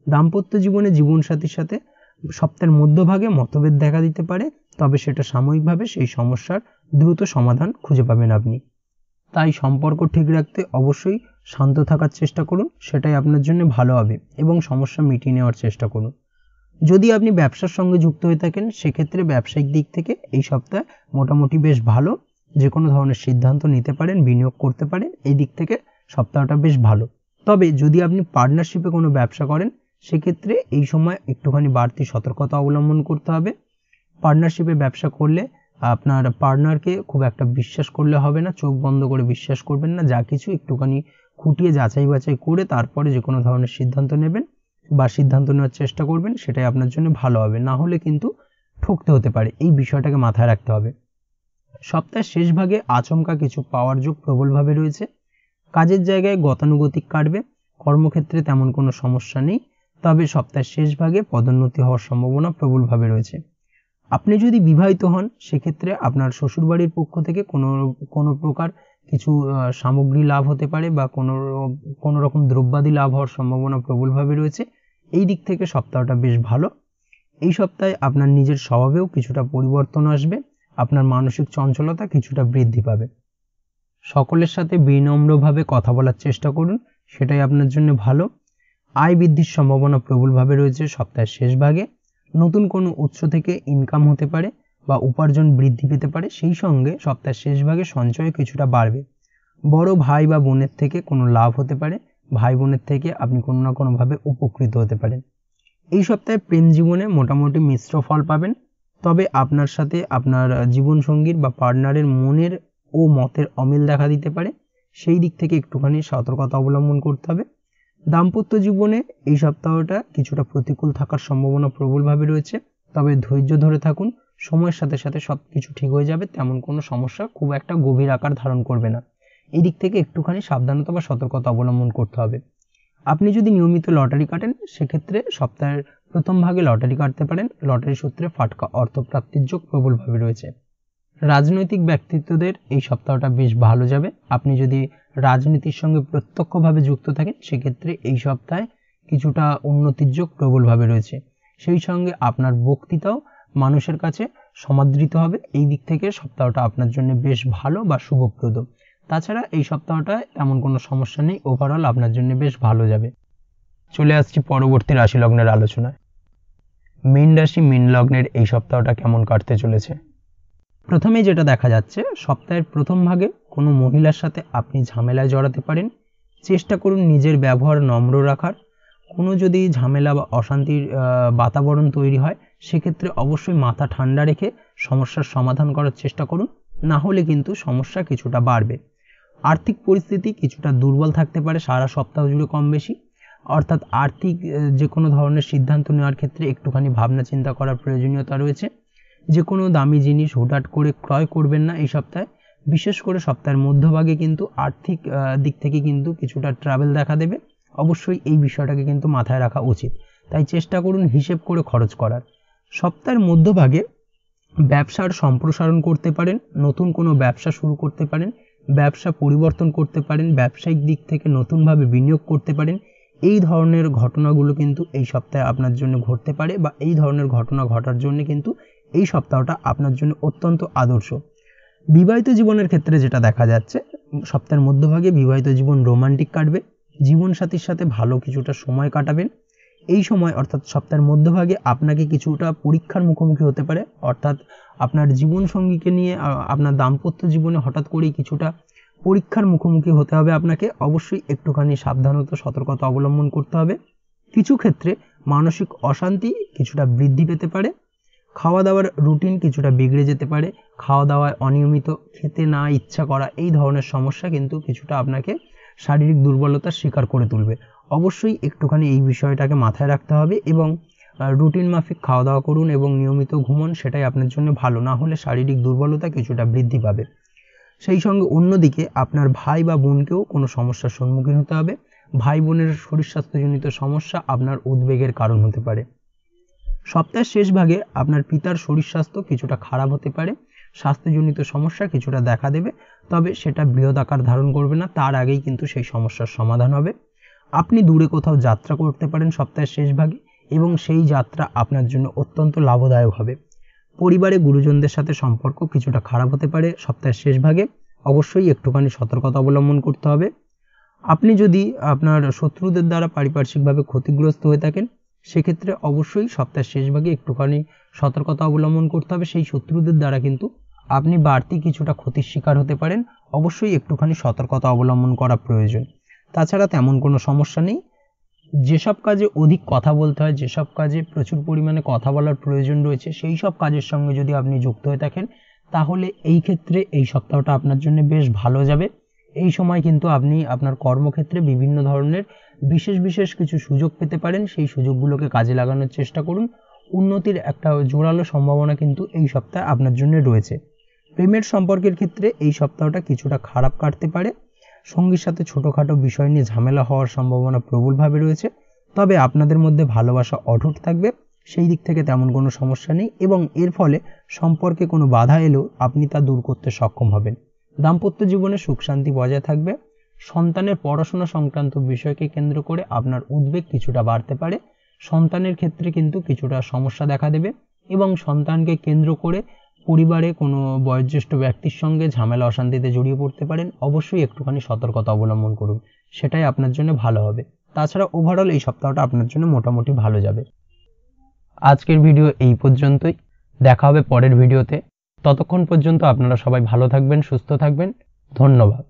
দাম্পত্য জীবনে জীবনসাথীর সাথে সপ্তাহের মধ্যভাগে মতভেদ দেখা দিতে পারে, তবে সেটা সাময়িকভাবে সেই সমস্যার দ্রুত সমাধান খুঁজে পাবেন আপনি। তাই সম্পর্ক ঠিক রাখতে অবশ্যই শান্ত থাকার চেষ্টা করুন, সেটাই আপনার জন্য ভালো হবে, এবং সমস্যা মিটিয়ে নেওয়ার চেষ্টা করুন। যদি আপনি ব্যবসার সঙ্গে যুক্ত হয়ে থাকেন, সেক্ষেত্রে ব্যবসায়িক দিক থেকে এই সপ্তাহে মোটামুটি বেশ ভালো, যে কোনো ধরনের সিদ্ধান্ত নিতে পারেন, বিনিয়োগ করতে পারেন, এই দিক থেকে সপ্তাহটা বেশ ভালো। তবে যদি আপনি পার্টনারশিপে কোনো ব্যবসা করেন, সেক্ষেত্রে এই সময় একটুখানি বাড়তি সতর্কতা অবলম্বন করতে হবে। পার্টনারশিপে ব্যবসা করলে আপনার পার্টনারকে খুব একটা বিশ্বাস করলে হবে না, চোখ বন্ধ করে বিশ্বাস করবেন না, যা কিছু একটুখানি খুঁটিয়ে যাচাই বাছাই করে তারপরে যে কোনো ধরনের সিদ্ধান্ত নেবেন বা সিদ্ধান্ত নেওয়ার চেষ্টা করবেন, সেটাই আপনার জন্য ভালো হবে, না হলে কিন্তু ঠকতে হতে পারে, এই বিষয়টাকে মাথায় রাখতে হবে। সপ্তাহের শেষ ভাগে আচমকা কিছু পাওয়ার যোগ প্রবলভাবে রয়েছে। কাজের জায়গায় গতানুগতিক কাটবে, কর্মক্ষেত্রে তেমন কোনো সমস্যা নেই, তবে সপ্তাহের শেষ ভাগে পদোন্নতি হওয়ার সম্ভাবনা প্রবলভাবে রয়েছে। আপনি যদি বিবাহিত হন, সেক্ষেত্রে আপনার শ্বশুরবাড়ির পক্ষ থেকে কোনো প্রকার কিছু সামগ্রী লাভ হতে পারে বা কোনো রকম দ্রব্যাদি লাভ হওয়ার সম্ভাবনা প্রবলভাবে রয়েছে। এই দিক থেকে সপ্তাহটা বেশ ভালো। এই সপ্তাহে আপনার নিজের স্বভাবেও কিছুটা পরিবর্তন আসবে, আপনার মানসিক চঞ্চলতা কিছুটা বৃদ্ধি পাবে। সকলের সাথে বিনম্রভাবে কথা বলার চেষ্টা করুন, সেটাই আপনার জন্য ভালো। আয় বৃদ্ধির সম্ভাবনা প্রবলভাবে রয়েছে সপ্তাহের শেষ ভাগে। নতুন কোনো উৎস থেকে ইনকাম হতে পারে বা উপার্জন বৃদ্ধি পেতে পারে, সেই সঙ্গে সপ্তাহের শেষ ভাগে সঞ্চয় কিছুটা বাড়বে। বড় ভাই বা বোনের থেকে কোনো লাভ হতে পারে, ভাই বোনের থেকে আপনি কোনো না কোনোভাবে উপকৃত হতে পারেন। এই সপ্তাহে প্রেম জীবনে মোটামুটি মিশ্র ফল পাবেন, তবে আপনার সাথে আপনার জীবনসঙ্গীর বা পার্টনারের মনের ও মতের অমিল দেখা দিতে পারে, সেই দিক থেকে একটুখানি সতর্কতা অবলম্বন করতে হবে। দাম্পত্য জীবনে এই সপ্তাহটা কিছুটা প্রতিকূল থাকার সম্ভাবনা প্রবলভাবে রয়েছে, তবে ধৈর্য ধরে থাকুন, সময়ের সাথে সাথে সব কিছু ঠিক হয়ে যাবে, তেমন কোনো সমস্যা খুব একটা গভীর আকার ধারণ করবে না। এই দিক থেকে একটুখানি সাবধানতা বা সতর্কতা অবলম্বন করতে হবে। আপনি যদি নিয়মিত লটারি কাটেন, সেক্ষেত্রে সপ্তাহের প্রথম ভাগে লটারি কাটতে পারেন, লটারি সূত্রে ফাটকা অর্থপ্রাপ্তির যোগ প্রবলভাবে রয়েছে। রাজনৈতিক ব্যক্তিত্বদের এই সপ্তাহটা বেশ ভালো যাবে। আপনি যদি রাজনীতির সঙ্গে প্রত্যক্ষভাবে যুক্ত থাকেন, সেক্ষেত্রে এই সপ্তাহে কিছুটা উন্নতির যোগ প্রবলভাবে রয়েছে। সেই সঙ্গে আপনার বক্তৃতাও মানুষের কাছে সমাদৃত হবে, এই দিক থেকে সপ্তাহটা আপনার জন্য বেশ ভালো বা শুভপ্রদ। তাছাড়া এই সপ্তাহটায় তেমন কোনো সমস্যা নেই, ওভারঅল আপনার জন্য বেশ ভালো যাবে। চলে আসছি পরবর্তী রাশি লগ্নের আলোচনায়। মীন রাশি মীন লগ্নের এই সপ্তাহটা কেমন কাটতে চলেছে। প্রথমেই যেটা দেখা যাচ্ছে, সপ্তাহের প্রথম ভাগে কোনো মহিলার সাথে আপনি ঝামেলায় জড়াতে পারেন। চেষ্টা করুন নিজের ব্যবহার নম্র রাখার। কোনো যদি ঝামেলা বা অশান্তির বাতাবরণ তৈরি হয়, সেক্ষেত্রে অবশ্যই মাথা ঠান্ডা রেখে সমস্যার সমাধান করার চেষ্টা করুন, না হলে কিন্তু সমস্যা কিছুটা বাড়বে। আর্থিক পরিস্থিতি কিছুটা দুর্বল থাকতে পারে সারা সপ্তাহ জুড়ে কম বেশি, অর্থাৎ আর্থিক যে কোনো ধরনের সিদ্ধান্ত নেওয়ার ক্ষেত্রে একটুখানি ভাবনা চিন্তা করার প্রয়োজনীয়তা রয়েছে। যে কোনো দামি জিনিস হুটহাট করে ক্রয় করবেন না এই সপ্তাহে, বিশেষ করে সপ্তাহের মধ্যভাগে কিন্তু আর্থিক দিক থেকে কিন্তু কিছুটা ট্রাভেল দেখা দেবে, অবশ্যই এই বিষয়টাকে কিন্তু মাথায় রাখা উচিত। তাই চেষ্টা করুন হিসেব করে খরচ করার। সপ্তাহের মধ্যভাগে ব্যবসার সম্প্রসারণ করতে পারেন, নতুন কোনো ব্যবসা শুরু করতে পারেন, ব্যবসা পরিবর্তন করতে পারেন, ব্যবসায়িক দিক থেকে নতুনভাবে বিনিয়োগ করতে পারেন। এই ধরনের ঘটনাগুলো কিন্তু এই সপ্তাহে আপনার জন্য ঘটতে পারে, বা এই ধরনের ঘটনা ঘটার জন্য কিন্তু এই সপ্তাহটা আপনার জন্য অত্যন্ত আদর্শ। বিবাহিত জীবনের ক্ষেত্রে যেটা দেখা যাচ্ছে, সপ্তাহের মধ্যভাগে বিবাহিত জীবন রোমান্টিক কাটবে, জীবনসাথীর সাথে ভালো কিছুটা সময় কাটাবেন। এই সময় অর্থাৎ সপ্তাহের মধ্যভাগে আপনাকে কিছুটা পরীক্ষার মুখোমুখি হতে পারে, অর্থাৎ আপনার জীবনসঙ্গীকে নিয়ে আপনার দাম্পত্য জীবনে হঠাৎ করেই কিছুটা পরীক্ষার মুখোমুখি হতে হবে আপনাকে, অবশ্যই একটুখানি সাবধানতা সতর্কতা অবলম্বন করতে হবে। কিছু ক্ষেত্রে মানসিক অশান্তি কিছুটা বৃদ্ধি পেতে পারে, খাওয়া দাওয়ার রুটিন কিছুটা বিগড়ে যেতে পারে, খাওয়া দাওয়ায় অনিয়মিত, খেতে না ইচ্ছা করা, এই ধরনের সমস্যা কিন্তু কিছুটা আপনাকে শারীরিক দুর্বলতার শিকার করে তুলবে। অবশ্যই একটুখানি এই বিষয়টাকে মাথায় রাখতে হবে এবং রুটিন মাফিক খাওয়া দাওয়া করুন এবং নিয়মিত ঘুমন, সেটাই আপনার জন্য ভালো, না হলে শারীরিক দুর্বলতা কিছুটা বৃদ্ধি পাবে। সেই সঙ্গে অন্যদিকে আপনার ভাই বা বোনকেও কোনো সমস্যার সম্মুখীন হতে হবে। ভাই বোনের শরীর স্বাস্থ্যজনিত সমস্যা আপনার উদ্বেগের কারণ হতে পারে। সপ্তাহের শেষ ভাগে আপনার পিতার শরীর স্বাস্থ্য কিছুটা খারাপ হতে পারে, স্বাস্থ্যজনিত সমস্যা কিছুটা দেখা দেবে, তবে সেটা বৃহৎ আকার ধারণ করবে না, তার আগেই কিন্তু সেই সমস্যার সমাধান হবে। আপনি দূরে কোথাও যাত্রা করতে পারেন সপ্তাহের শেষ ভাগে এবং সেই যাত্রা আপনার জন্য অত্যন্ত লাভদায়ক হবে। পরিবারে গুরুজনদের সাথে সম্পর্ক কিছুটা খারাপ হতে পারে সপ্তাহের শেষ ভাগে, অবশ্যই একটুখানি সতর্কতা অবলম্বন করতে হবে। আপনি যদি আপনার শত্রুদের দ্বারা পারিপার্শ্বিকভাবে ক্ষতিগ্রস্ত হয়ে থাকেন, সেক্ষেত্রে অবশ্যই সপ্তাহের শেষ ভাগে একটুখানি সতর্কতা অবলম্বন করতে হবে। সেই শত্রুদের দ্বারা কিন্তু আপনি বাড়তি কিছুটা ক্ষতির শিকার হতে পারেন, অবশ্যই একটুখানি সতর্কতা অবলম্বন করা প্রয়োজন। তাছাড়া তেমন কোনো সমস্যা নেই। যেসব কাজে অধিক কথা বলতে হয়, যেসব কাজে প্রচুর পরিমাণে কথা বলার প্রয়োজন রয়েছে, সেই সব কাজের সঙ্গে যদি আপনি যুক্ত হয়ে থাকেন, তাহলে এই ক্ষেত্রে এই সপ্তাহটা আপনার জন্য বেশ ভালো যাবে। এই সময় কিন্তু আপনি আপনার কর্মক্ষেত্রে বিভিন্ন ধরনের বিশেষ কিছু সুযোগ পেতে পারেন, সেই সুযোগগুলোকে কাজে লাগানোর চেষ্টা করুন। উন্নতির একটা জোরালো সম্ভাবনা কিন্তু এই সপ্তাহে আপনার জন্য রয়েছে। প্রেমের সম্পর্কের ক্ষেত্রে এই সপ্তাহটা কিছুটা খারাপ কাটতে পারে, সঙ্গীর সাথে ছোটোখাটো বিষয় নিয়ে ঝামেলা হওয়ার সম্ভাবনা প্রবলভাবে রয়েছে, তবে আপনাদের মধ্যে ভালোবাসা অটুট থাকবে, সেই দিক থেকে তেমন কোনো সমস্যা নেই এবং এর ফলে সম্পর্কে কোনো বাধা এলেও আপনি তা দূর করতে সক্ষম হবেন। দাম্পত্য জীবনে সুখ শান্তি বজায় থাকবে। সন্তানের পড়াশোনা সংক্রান্ত বিষয়কে কেন্দ্র করে আপনার উদ্বেগ কিছুটা বাড়তে পারে, সন্তানের ক্ষেত্রে কিন্তু কিছুটা সমস্যা দেখা দেবে এবং সন্তানকে কেন্দ্র করে পরিবারে কোনো বয়োজ্যেষ্ঠ ব্যক্তির সঙ্গে ঝামেলা অশান্তিতে জড়িয়ে পড়তে পারেন, অবশ্যই একটুখানি সতর্কতা অবলম্বন করুন, সেটাই আপনার জন্য ভালো হবে। তাছাড়া ওভারঅল এই সপ্তাহটা আপনার জন্য মোটামুটি ভালো যাবে। আজকের ভিডিও এই পর্যন্তই, দেখা হবে পরের ভিডিওতে। ততক্ষণ পর্যন্ত আপনারা সবাই ভালো থাকবেন, সুস্থ থাকবেন, ধন্যবাদ।